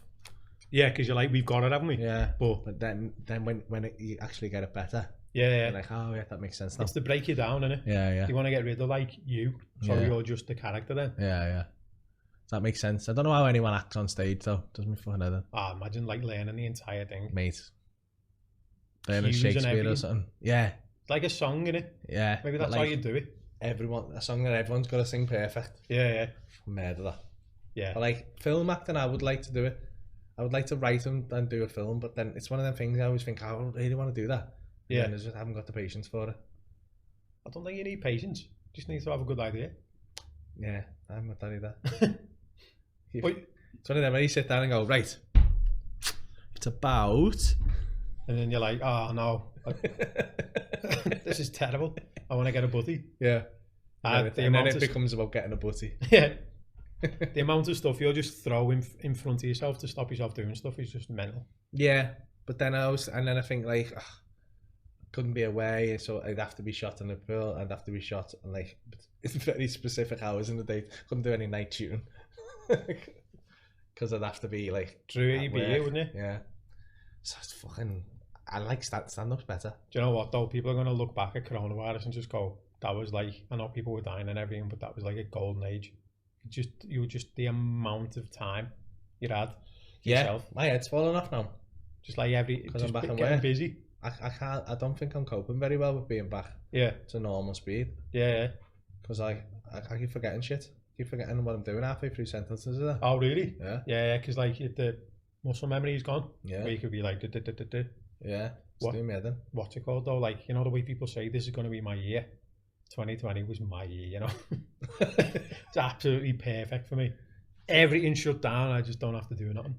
Yeah, because you're like, we've got it, haven't we? Yeah. But then when you actually get it better, yeah. you're like, oh yeah, that makes sense now. It's to break you down, innit? Yeah. You want to get rid of like you, so Yeah. you're just the character then. Yeah. That makes sense. I don't know how anyone acts on stage though. Doesn't me fucking head in. Ah, imagine like learning the entire thing. Mate. Learning Cues and Shakespeare or everything. something. Yeah. It's like a song, innit? Yeah. Maybe but that's how you do it. a song that everyone's got to sing perfect. Yeah. Murder that. Yeah. But like film acting, I would like to do it. I would like to write and do a film, but then it's one of them things I always think I don't really want to do that. Yeah. And I just haven't got the patience for it. I don't think you need patience. Just need to have a good idea. Yeah, I'm not that either. But, It's one of them where you sit down and go, right, it's about... and then you're like, oh no, this is terrible. I want to get a butty. Yeah. And The then amount it of becomes about getting a butty. yeah, the amount of stuff you'll just throw in front of yourself to stop yourself doing stuff is just mental. Yeah, but then I think like, ugh, couldn't be away, so I'd have to be shot in the pool. I'd have to be shot on like it's very specific hours in the day. Couldn't do any night shooting because I'd have to be like True, at you'd be work. here, wouldn't you? Yeah. So it's fucking. I like stand-ups better. Do you know what though? People are going to look back at coronavirus and just go, that was like, I know people were dying and everything, but that was like a golden age. You were just the amount of time you had yourself. My head's falling off now. Just like Because I'm back and getting work. busy. I don't think I'm coping very well with being back Yeah, to normal speed. yeah. Because I keep forgetting shit. I keep forgetting what I'm doing halfway through sentences. Oh really? Yeah. Yeah, because like the muscle memory is gone. Yeah. Where you could be like, "Duh." Yeah. It's What? doing me head in. What's it called though? Like, you know the way people say this is going to be my year. 2020 was my year, you know. It's absolutely perfect for me. Everything shut down. I just don't have to do nothing.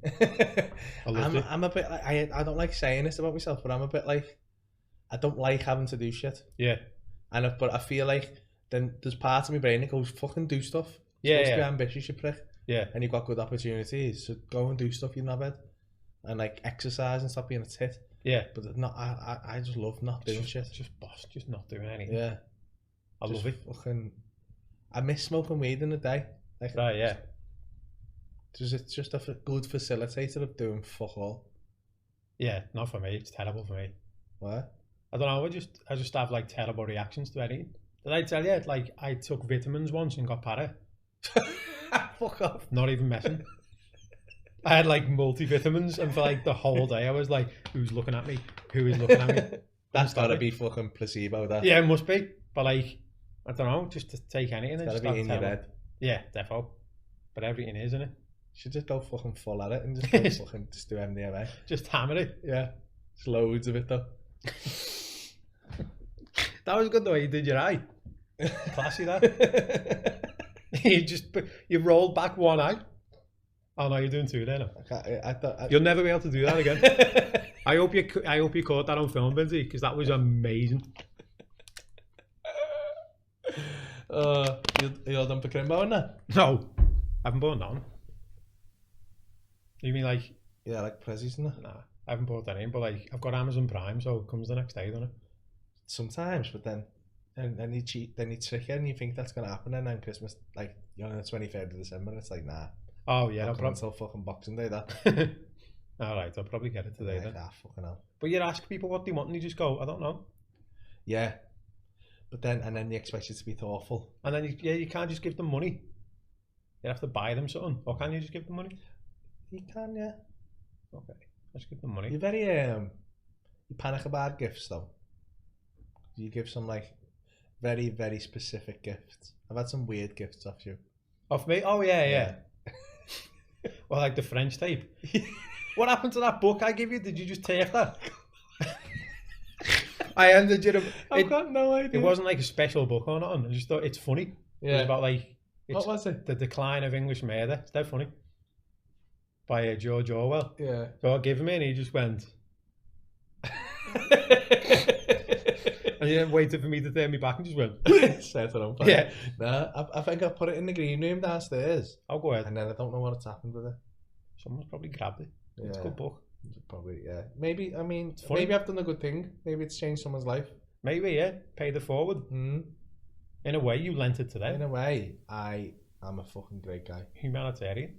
I loved it. I'm a bit like, I don't like saying this about myself, but I'm a bit like, I don't like having to do shit. Yeah, But I feel like then there's parts of my brain that goes, fucking do stuff. Yeah, Supposed to be yeah. ambitious, you prick. yeah. And you've got good opportunities, so go and do stuff, you knobhead. And like exercise and stop being a tit. Yeah, But not, I just love not doing shit. just boss, just not doing anything. Yeah. I Just love it. Fucking, I miss smoking weed in the day. Like, Right, yeah. it's just a good facilitator of doing fuck all. Yeah, not for me. It's terrible for me. What? I don't know. I just have like terrible reactions to anything. Did I tell you? Like I took vitamins once and got para. Fuck off. Not even messing. I had like multivitamins, and for like the whole day, I was like, "Who's looking at me? Who is looking at me?" That's Stop gotta it. be fucking placebo, that. Yeah, it must be. But like, I don't know. Just to take anything, It's and gotta just be have in your terrible- head. Yeah, defo. But everything is, isn't it? You should just go fucking full at it and just go fucking just do MDMA. Just hammer it. Yeah. There's loads of it though. That was good the way you did your eye. Classy that. you rolled back one eye. Oh no, you're doing two there now. You'll never be able to do that again. I hope you caught that on film, Benzie, because that was amazing. You're done for Crimbo, now? No, I haven't bought none. You mean like? Yeah, like Prezzies and that. Nah, I haven't bought any, but like I've got Amazon Prime, so it comes the next day, doesn't it? Sometimes, but then you cheat, then you trick it and you think that's gonna happen, and then Christmas, like you're on the 23rd of December, and it's like, nah. Oh yeah, I'll no come problem. until fucking Boxing Day, that. All right, I'll probably get it today Like, then. fucking hell. But you ask people what they want, and you just go, I don't know. Yeah. But then they expect you to be thoughtful. And then you can't just give them money. You have to buy them something, or can you just give them money? You can, yeah. Okay, let's give them money. You're very you panic about gifts though. You give some like very, very specific gifts. I've had some weird gifts off you. Off me? Oh yeah. Well, like the French tape. What happened to that book I gave you? Did you just take that? I handed you I've got no idea. It wasn't like a special book or nothing. I just thought it's funny. It was about like What was it? The Decline of English Murder. It's dead funny. By George Orwell. Yeah. So I gave him it and he just went. And you waited for me to turn me back and just went. Set it on fire. Yeah. Nah, I think I put it in the green room downstairs. I'll go ahead. And then I don't know what's happened with it. Someone's probably grabbed it. It's a Yeah. good book. Probably, yeah. Maybe, I mean, funny. maybe I've done a good thing. Maybe it's changed someone's life. Maybe, yeah. Paid it forward. Mm. In a way, you lent it to them. In a way, I am a fucking great guy. Humanitarian.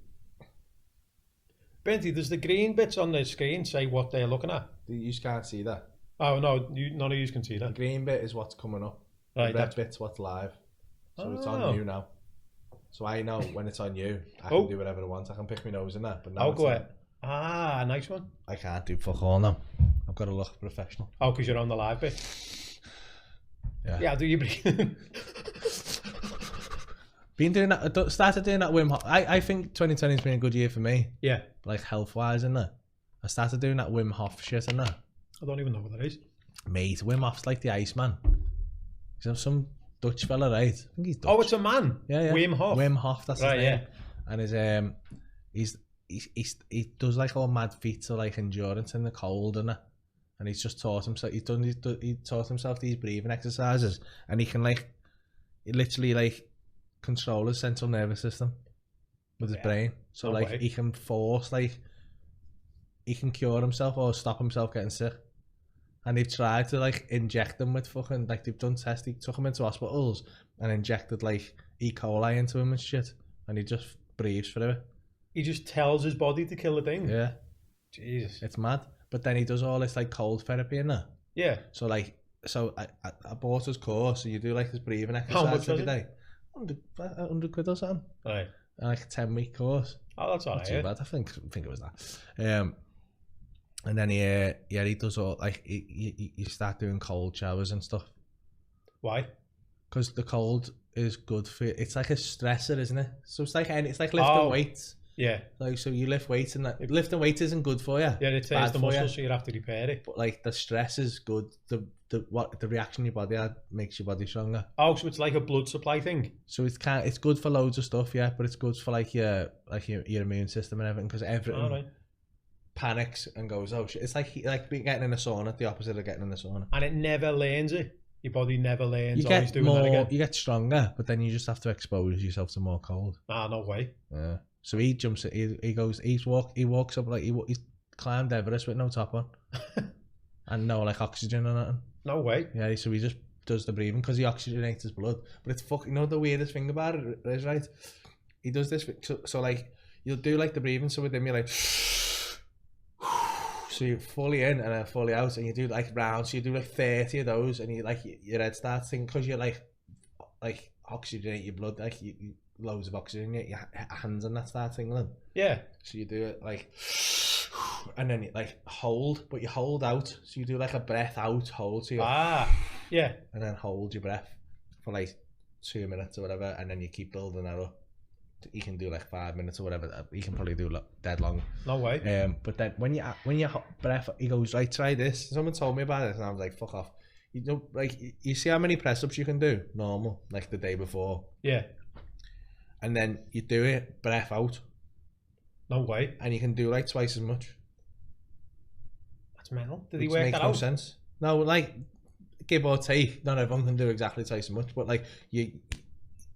Benty, does the green bits on the screen say what they're looking at? You just can't see that. Oh, no, none of you can see The that. green bit is what's coming up. Right, The red that's... bit's what's live. So it's Oh. on you now. So I know when it's on you, I can do whatever I want. I can pick my nose in that. But now I'll it's go on- ahead. Ah, nice one. I can't do fuck all now. I've got to look professional. Oh, because you're on the live bit. Yeah. Yeah, do you breathing? Been doing that. Started doing that Wim Hof. I think 2020 has been a good year for me. Yeah. Like health wise, and that. I started doing that Wim Hof shit and that. I don't even know what that is. Mate, Wim Hof's like the Iceman. He's some Dutch fella, right? I think he's Dutch. Oh, it's a man. Yeah. Wim Hof. Wim Hof, that's Right, his name. yeah. And he does like all mad feats of like endurance in the cold and that. And he's just taught himself. He taught himself these breathing exercises, and he can like literally like control his central nervous system with his brain. So No like way. he can force he can cure himself or stop himself getting sick. And they've tried to like inject him with fucking like they've done tests. They took him into hospitals and injected like E. coli into him and shit, and he just breathes through it. He just tells his body to kill the thing. Yeah, Jesus. it's mad. But then he does all this like cold therapy and that. Yeah. So like, I bought his course, so you do like his breathing How much exercise every was day. 100 quid or something. Right. And like a 10-week course. Oh, that's all Not right. too Yeah. bad. I think it was that. And then he does all like you start doing cold showers and stuff Why? because the cold is good for you. It's like a stressor, isn't it? So it's like lifting weights. Yeah. Like so you lift weights and that lifting weights isn't good for you. Yeah, it bad tears the for you. muscle, so you have to repair it. But like the stress is good. The reaction your body had makes your body stronger. Oh, so it's like a blood supply thing. So it's good for loads of stuff, yeah. But it's good for like your immune system and everything because everything All right. panics and goes, oh shit. It's like getting in a sauna, the opposite of getting in a sauna. And it never learns it. Your body never learns. You Always get doing that again. more, you get stronger, but then you just have to expose yourself to more cold. Ah, no way. Yeah. So he jumps. He goes. He walks up like he's climbed Everest with no top on, and no like oxygen or nothing. No way. Yeah. So he just does the breathing because he oxygenates his blood. But it's fucking. You know the weirdest thing about it is right. He does this. So like you'll do like the breathing. So with him you're like. So you're fully in and then fully out, and you do like rounds. So you do like 30 of those, and you like your head starts thinking because you're like oxygenate your blood, like you loads of oxygen, your hands and that start tingling. Yeah. So you do it like, and then you like hold, but you hold out. So you do like a breath out, hold. So you Yeah. and then hold your breath for like 2 minutes or whatever, and then you keep building that up. You can do like 5 minutes or whatever. You can probably do dead long. No way. But then when you breath, he goes, right, try this. Someone told me about it, and I was like, fuck off. You don't like you see how many press ups you can do normal, like the day before. Yeah. And then you do it, breath out, No way. and you can do like twice as much. That's mental. Did he Which work makes that no out? sense. No, like give or take, not everyone can do exactly twice as much, but like the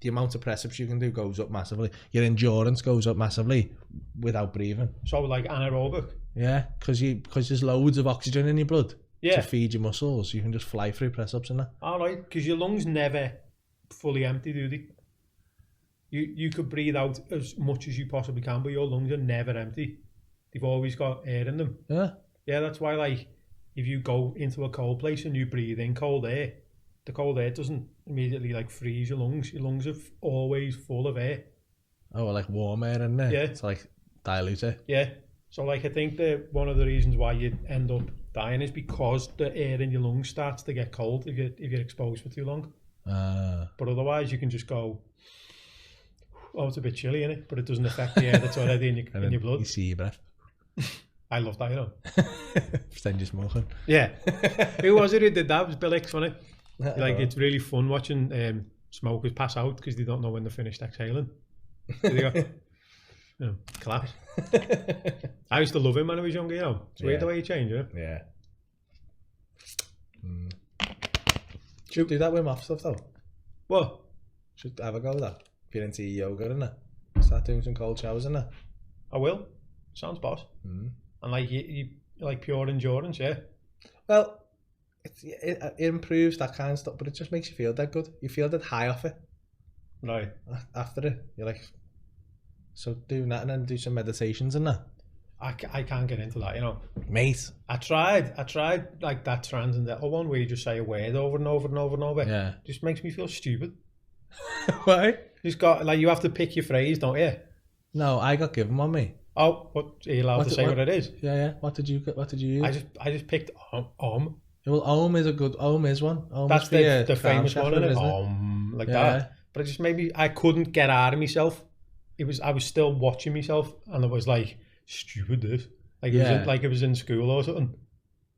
amount of press ups you can do goes up massively. Your endurance goes up massively without breathing. So like anaerobic. Yeah, because there's loads of oxygen in your blood Yeah. to feed your muscles. You can just fly through press ups and that. All right, because your lungs never fully empty, do they? You could breathe out as much as you possibly can, but your lungs are never empty. They've always got air in them. Yeah. Yeah, that's why like if you go into a cold place and you breathe in cold air, the cold air doesn't immediately like freeze your lungs. Your lungs are always full of air. Oh, like warm air in there. Yeah. It's like dilute it. Yeah. So like I think that one of the reasons why you end up dying is because the air in your lungs starts to get cold if you're exposed for too long. But otherwise you can just go, oh, it's a bit chilly, innit? But it doesn't affect the air that's already in your blood. You see your breath. I love that, you know. Pretend you're smoking. Yeah. Who was it who did that? It was Bill Hicks, wasn't it? Like it's really fun watching smokers pass out because they don't know when they're finished exhaling. There you go. Class. I used to love him when I was younger, you know. It's weird the way you change, you know? Yeah. Should do that Wim Hof stuff though. What? Should have a go with that. If you're into yoga, innit? Start doing some cold showers, innit? I will. Sounds boss. Mm. And like you like pure endurance, yeah. Well, it improves that kind of stuff, but it just makes you feel that good. You feel that high off it. Right. After it, you're like, so doing that and then do some meditations and that. I can't get into that, you know. Mate. I tried like that transcendental one where you just say a word over and over and over and over. Yeah. Just makes me feel stupid. Why? Just got like you have to pick your phrase, don't you? No, I got given one, mate. Oh, what are you allowed to say what it is? Yeah. What did you use? I just picked Om. Well, Om is a good. Om is one. Om That's the famous one, isn't it? isn't it? Om, like Yeah. that. But it just maybe I couldn't get out of myself. I was still watching myself, and it was like stupid. This like it was in school or something.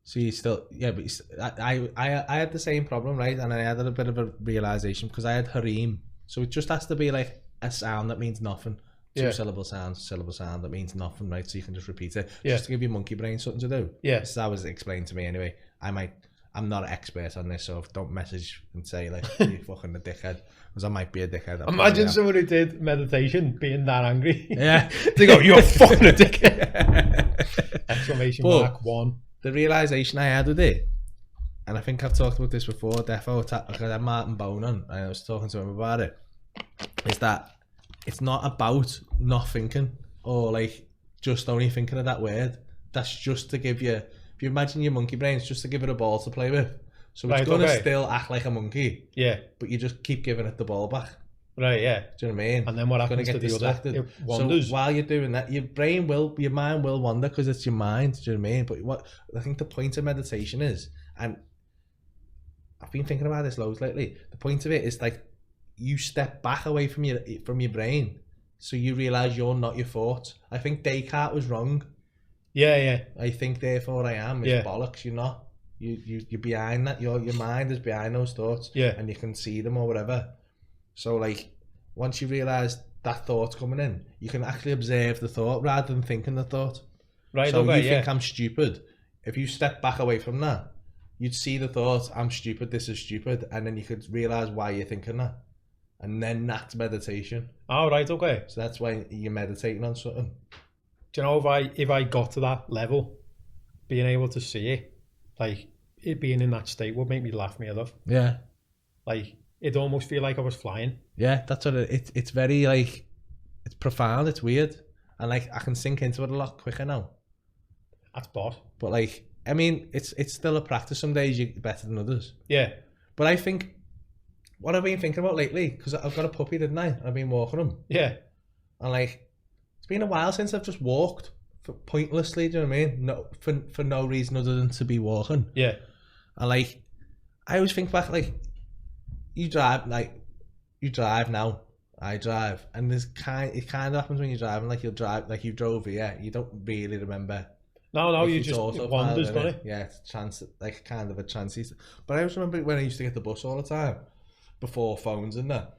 So you still, but I had the same problem, right? And I had a bit of a realization because I had harem. So it just has to be like a sound that means nothing. Two-syllable sound that means nothing, right? So you can just repeat it. Just to give your monkey brain something to do. Yeah. So that was explained to me anyway. I'm not an expert on this, so don't message and say like, you're fucking a dickhead. Because I might be a dickhead. Imagine someone who did meditation being that angry. Yeah. They go, you're fucking a dickhead. Exclamation mark 1. The realization I had with it, and I think I've talked about this before, defo, because I had Martin Bone on, and I was talking to him about it, is that it's not about not thinking, or like just only thinking of that word. That's just to give you, if you imagine your monkey brain, it's just to give it a ball to play with. So it's going to still act like a monkey. Yeah. But you just keep giving it the ball back. Right, yeah. Do you know what I mean? And then what happens to the other? It wanders. So while you're doing that, your mind will wander because it's your mind. Do you know what I mean? But what I think the point of meditation is, and I've been thinking about this loads lately, the point of it is like you step back away from your brain, so you realise you're not your thoughts. I think Descartes was wrong. Yeah. I think therefore I am. It's bollocks. You're not. You're behind that. Your mind is behind those thoughts. Yeah. And you can see them or whatever. So like once you realise that thought's coming in, you can actually observe the thought rather than thinking the thought. Right. So you think I'm stupid. If you step back away from that, you'd see the thought, I'm stupid, this is stupid, and then you could realise why you're thinking that. And then that's meditation. Oh, right, okay. So that's why you're meditating on something. Do you know if I got to that level, being able to see it, like it being in that state would make me laugh me off. Yeah. Like it'd almost feel like I was flying. Yeah, that's what it's very like, it's profound, it's weird. And like I can sink into it a lot quicker now. That's boss. But like, I mean, it's still a practice. Some days you're better than others. Yeah. But I think, what I've been thinking about lately, because I've got a puppy, didn't I? I've been walking him. Yeah. And like, it's been a while since I've just walked pointlessly, do you know what I mean? No, for no reason other than to be walking. Yeah. And like, I always think back, like, you drive now, I drive, and it kind of happens when you're driving, like you'll drive, like you drove here, you don't really remember. No, you just wanders, don't it? Yeah, it's chance, like kind of a chance. But I always remember when I used to get the bus all the time, before phones and that,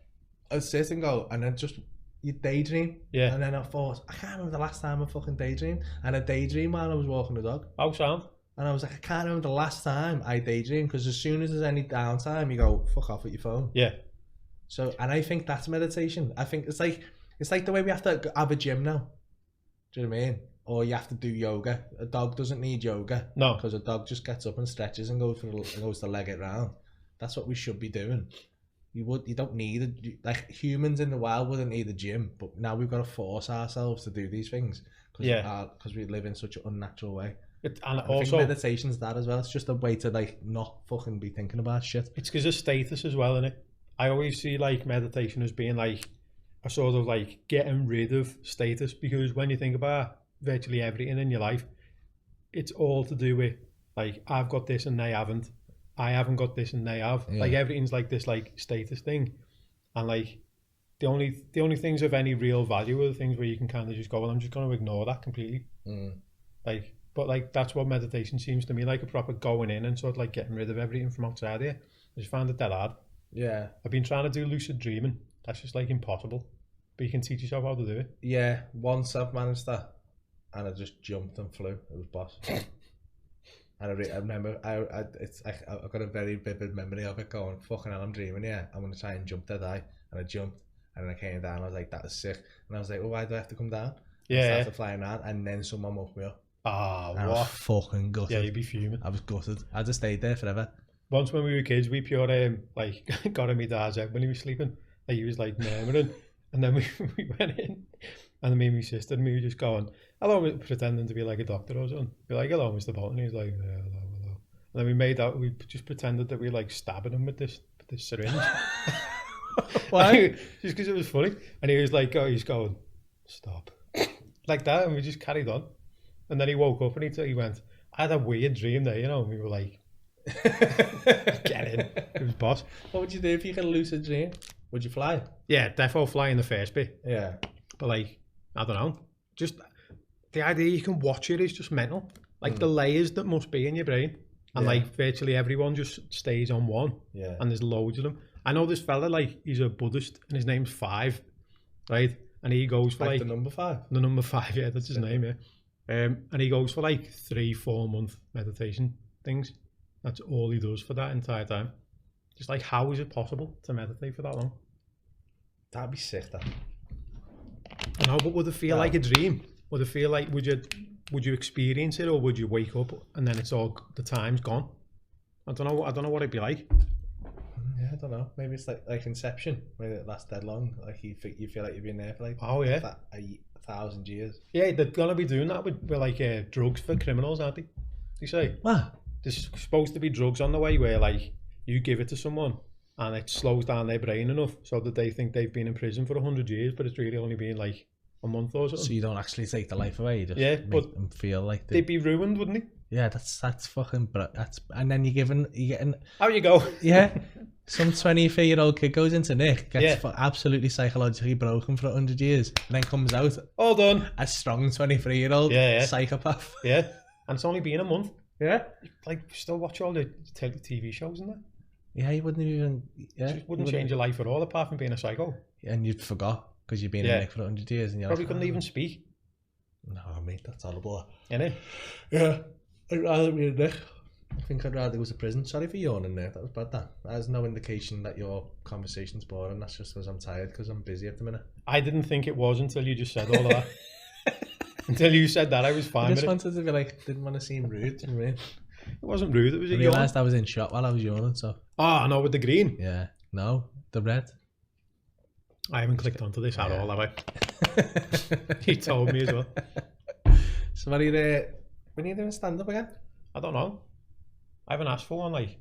I'd sit and go, and then just, you daydream. Yeah. And then I thought, I can't remember the last time I fucking daydreamed. And I daydream while I was walking the dog. Oh, sound. And I was like, I can't remember the last time I daydream, because as soon as there's any downtime, you go, fuck off with your phone. Yeah. So, and I think that's meditation. I think it's like the way we have to have a gym now. Do you know what I mean? Or you have to do yoga. A dog doesn't need yoga. No. Because a dog just gets up and stretches and goes to leg it round. That's what we should be doing. You don't need like humans in the wild wouldn't need a gym, but now we've got to force ourselves to do these things because we live in such an unnatural way. And also, I think meditation's that as well. It's just a way to like not fucking be thinking about shit. It's because of status as well, isn't it? I always see like meditation as being like a sort of like getting rid of status, because when you think about virtually everything in your life, it's all to do with like, I've got this and they haven't. I haven't got this and they have. Yeah. Like everything's like this like status thing, and like the only things of any real value are the things where you can kind of just go, well, I'm just going to ignore that completely. Like, but like that's what meditation seems to me like, a proper going in and sort of like getting rid of everything from outside here. I just found it dead hard. Yeah, I've been trying to do lucid dreaming. That's just like impossible, but you can teach yourself how to do it. Yeah, once I've managed that, and I just jumped and flew. It was boss. And I remember, I've got a very vivid memory of it going, fucking hell, I'm dreaming, yeah. I'm going to try and jump that eye. And I jumped, and then I came down, I was like, that was sick. And I was like, oh, why do I have to come down? And I started flying around, and then someone woke me up. Ah, what? I was fucking gutted. Yeah, you'd be fuming. I was gutted. I just stayed there forever. Once when we were kids, we pure, got in my dad's head when he was sleeping. Like, he was, like, murmuring. And then we went in, and me and my sister, and we were just going, hello, pretending to be like a doctor or something. Be like, hello, Mr. Bolton. He's like, yeah, hello. And then we made out, we just pretended that we were, like, stabbing him with this syringe. Why? Just because it was funny. And he was like, he's going, stop. Like that, and we just carried on. And then he woke up and he went, I had a weird dream there, you know, and we were like, get in. It was boss. What would you do if you had a lucid dream? Would you fly? Yeah, defo fly in the first bit. Yeah. But like, I don't know. Just the idea you can watch it is just mental. Like the layers that must be in your brain. And like virtually everyone just stays on one. Yeah. And there's loads of them. I know this fella, like, he's a Buddhist and his name's 5, right? And he goes for like the number 5? The number 5, yeah, that's his name, yeah. And he goes for like 3-4 month meditation things. That's all he does for that entire time. Just like, how is it possible to meditate for that long? That'd be sick, that. I know, but would it feel like a dream? Would it feel like, would you experience it, or would you wake up and then it's all, the time's gone? I don't know what it'd be like. Yeah, I don't know. Maybe it's like Inception, maybe it lasts that long. Like you feel like you've been there for like 1,000 years. Yeah, they're gonna be doing that with like drugs for criminals, aren't they? They say. What? There's supposed to be drugs on the way where like you give it to someone and it slows down their brain enough so that they think they've been in prison for 100 years, but it's really only been like a month or something. So you don't actually take the life away, you just make them feel like they'd be ruined, wouldn't they? Yeah, that's fucking, and then you're getting. How you go? Yeah, some 23-year-old kid goes into Nick, gets absolutely psychologically broken for 100 years, and then comes out all done a strong 23-year-old psychopath. Yeah, and it's only been a month. Yeah, like still watch all the TV shows and that. Yeah, you wouldn't even. Yeah, it wouldn't change your life at all apart from being a psycho. And you'd forgot because you've been in Nick for 100 years, and you probably couldn't even speak. No, mate, that's horrible. Innit? Yeah. I'd rather be in Nick. I think I'd rather go to prison. Sorry for yawning there. That was bad, that. There's no indication that your conversation's boring. That's just because I'm tired, because I'm busy at the minute. I didn't think it was until you just said all of that. Until you said that, I was fine. I just wanted to be like, didn't want to seem rude. You know what I mean? It wasn't rude. It was a yawn. I realised I was in shot while I was yawning, so. Oh, no, with the green? Yeah. No, the red. I haven't clicked onto this at all, have I? He told me as well. So what are you there? When are you doing stand-up again? I don't know. I haven't asked for one, like.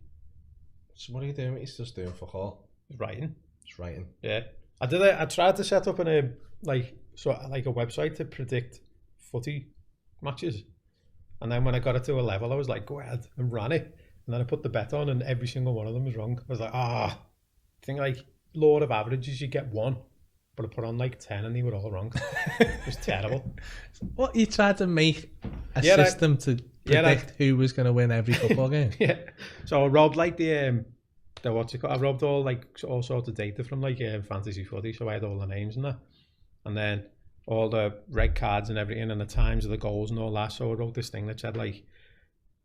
So what are you doing? What are you just doing for all? Writing. Just writing. Yeah. I tried to set up a website to predict footy matches. And then when I got it to a level, I was like, go ahead, and ran it. And then I put the bet on and every single one of them was wrong. I was like, I think like law of averages, you get 1. But I put on like 10 and they were all wrong. It was terrible. What, you tried to make a system to predict who was going to win every football game? Yeah. So I robbed like the what's it called? I robbed all sorts of data from like fantasy footy. So I had all the names and that. And then all the red cards and everything and the times of the goals and all that. So I wrote this thing that said like,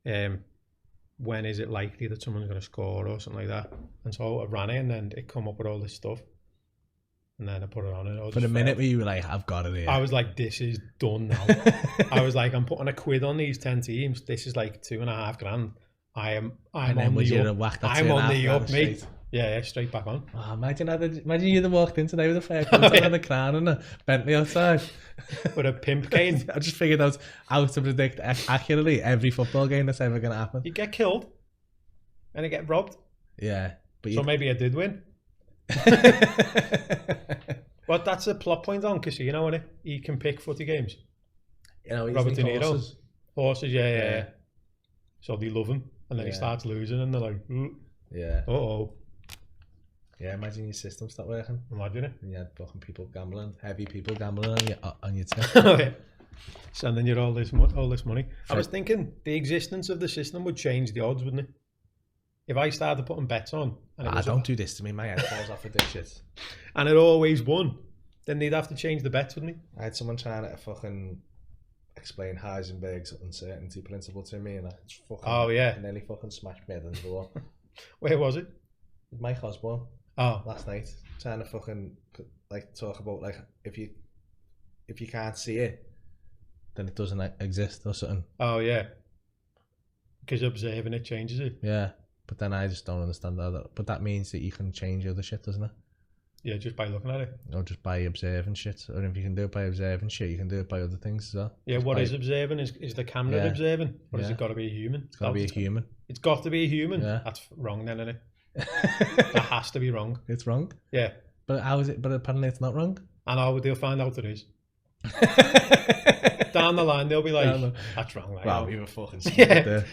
when is it likely that someone's going to score or something like that. And so I ran it and then it come up with all this stuff. And then I put it on and for the minute where you were like, I've got it here. I was like, this is done now. I was like, I'm putting a quid on these 10 teams. This is like $2,500. I'm on the up, mate. Yeah, straight back on. Oh, imagine you'd have walked in today with a fair coat and a crown and a Bentley outside. With a pimp cane. I just figured out how to predict accurately every football game that's ever going to happen. You get killed and you get robbed. Yeah. So maybe I did win. But that's a plot point on Casino, isn't it? He can pick footy games. You know, Robert De Niro. Horses, yeah. So they love him, and then he starts losing, and they're like, ooh. Yeah. Yeah, imagine your system stopped working. Imagine it. And you had fucking people gambling, heavy people gambling on your team. Sending you all this money. I was thinking the existence of the system would change the odds, wouldn't it? If I started putting bets on... don't do this to me. My head falls off with this shit. And it always won. Then they'd have to change the bets, wouldn't they? I had someone trying to fucking... explain Heisenberg's uncertainty principle to me, and I nearly fucking smashed me head into the wall. Where was it? Mike Osborne. Oh, Last night, trying to fucking like talk about like if you can't see it, then it doesn't exist or something. Oh yeah. Because observing it changes it. Yeah, but then I just don't understand that. But that means that you can change other shit, doesn't it? Yeah, just by looking at it. Or just by observing shit. Or if you can do it by observing shit, you can do it by other things as well. Yeah, just what by... is observing? Is the camera observing? Or has it got to be a human? It's got to be a human. It's got to be a human? Yeah. That's wrong then, isn't it? That has to be wrong. It's wrong? Yeah. But how is it? But apparently it's not wrong. And they'll find out it is. Down the line, they'll be like, that's wrong. Like, wow, you were fucking stupid there.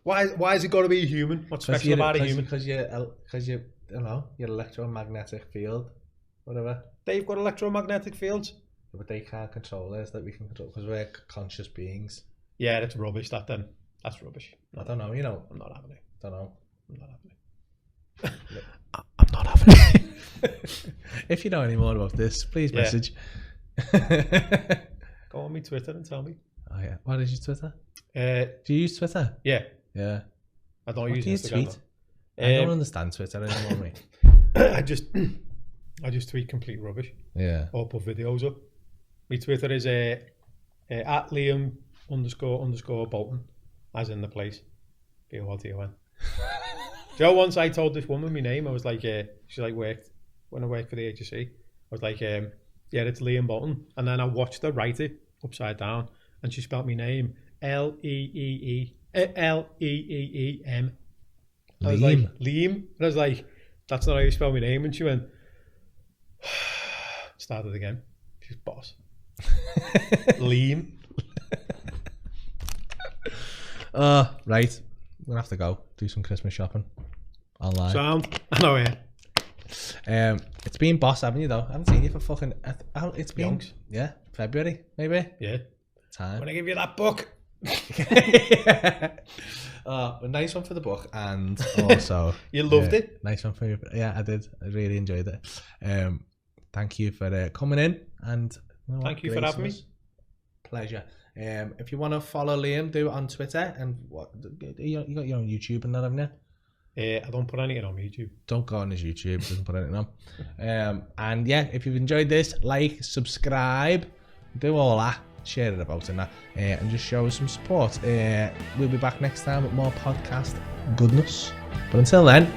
Why has it got to be a human? What's special about a human? Because you know, your electromagnetic field, whatever. They've got electromagnetic fields. But they can't control us, that we can control, because we're conscious beings. Yeah, that's rubbish, that then. That's rubbish. I don't know, you know. I'm not having it. Don't know. I'm not having it. I'm not having it. If you know any more about this, please message. Go on me Twitter and tell me. Oh yeah. What is your Twitter? Do you use Twitter? Yeah. Yeah. I don't use Instagram. Tweet? I don't understand Twitter anymore, mate. I just tweet complete rubbish. Yeah. Or put videos up. My Twitter is at Liam__Bolton, as in the place. B-O-L-T-O-N. Joe, once I told this woman my name, I was like, she like worked, when I worked for the HSC, I was like, yeah, it's Liam Bolton. And then I watched her write it upside down, and she spelled my name L-E-E-M. I was like, Liam. And I was like, that's not how you spell my name. And she went, started again. She's boss. Liam. Right. We're gonna have to go do some Christmas shopping online. Sound. I know, yeah. It's been boss, haven't you, though? I haven't seen you for fucking... It's been... Yonks. Yeah, February, maybe? Yeah. Time. When I give you that book. A nice one for the book, and also... You loved it? Nice one for you. Yeah, I did. I really enjoyed it. Thank you for coming in, and... You know, thank you for having me. Pleasure. If you want to follow Liam, do it on Twitter, and you got your own YouTube and that, haven't you? I don't put anything on YouTube. Don't go on his YouTube, doesn't put anything on. And yeah, if you've enjoyed this, like, subscribe, do all that, share it about and that, and just show us some support. We'll be back next time with more podcast goodness. But until then...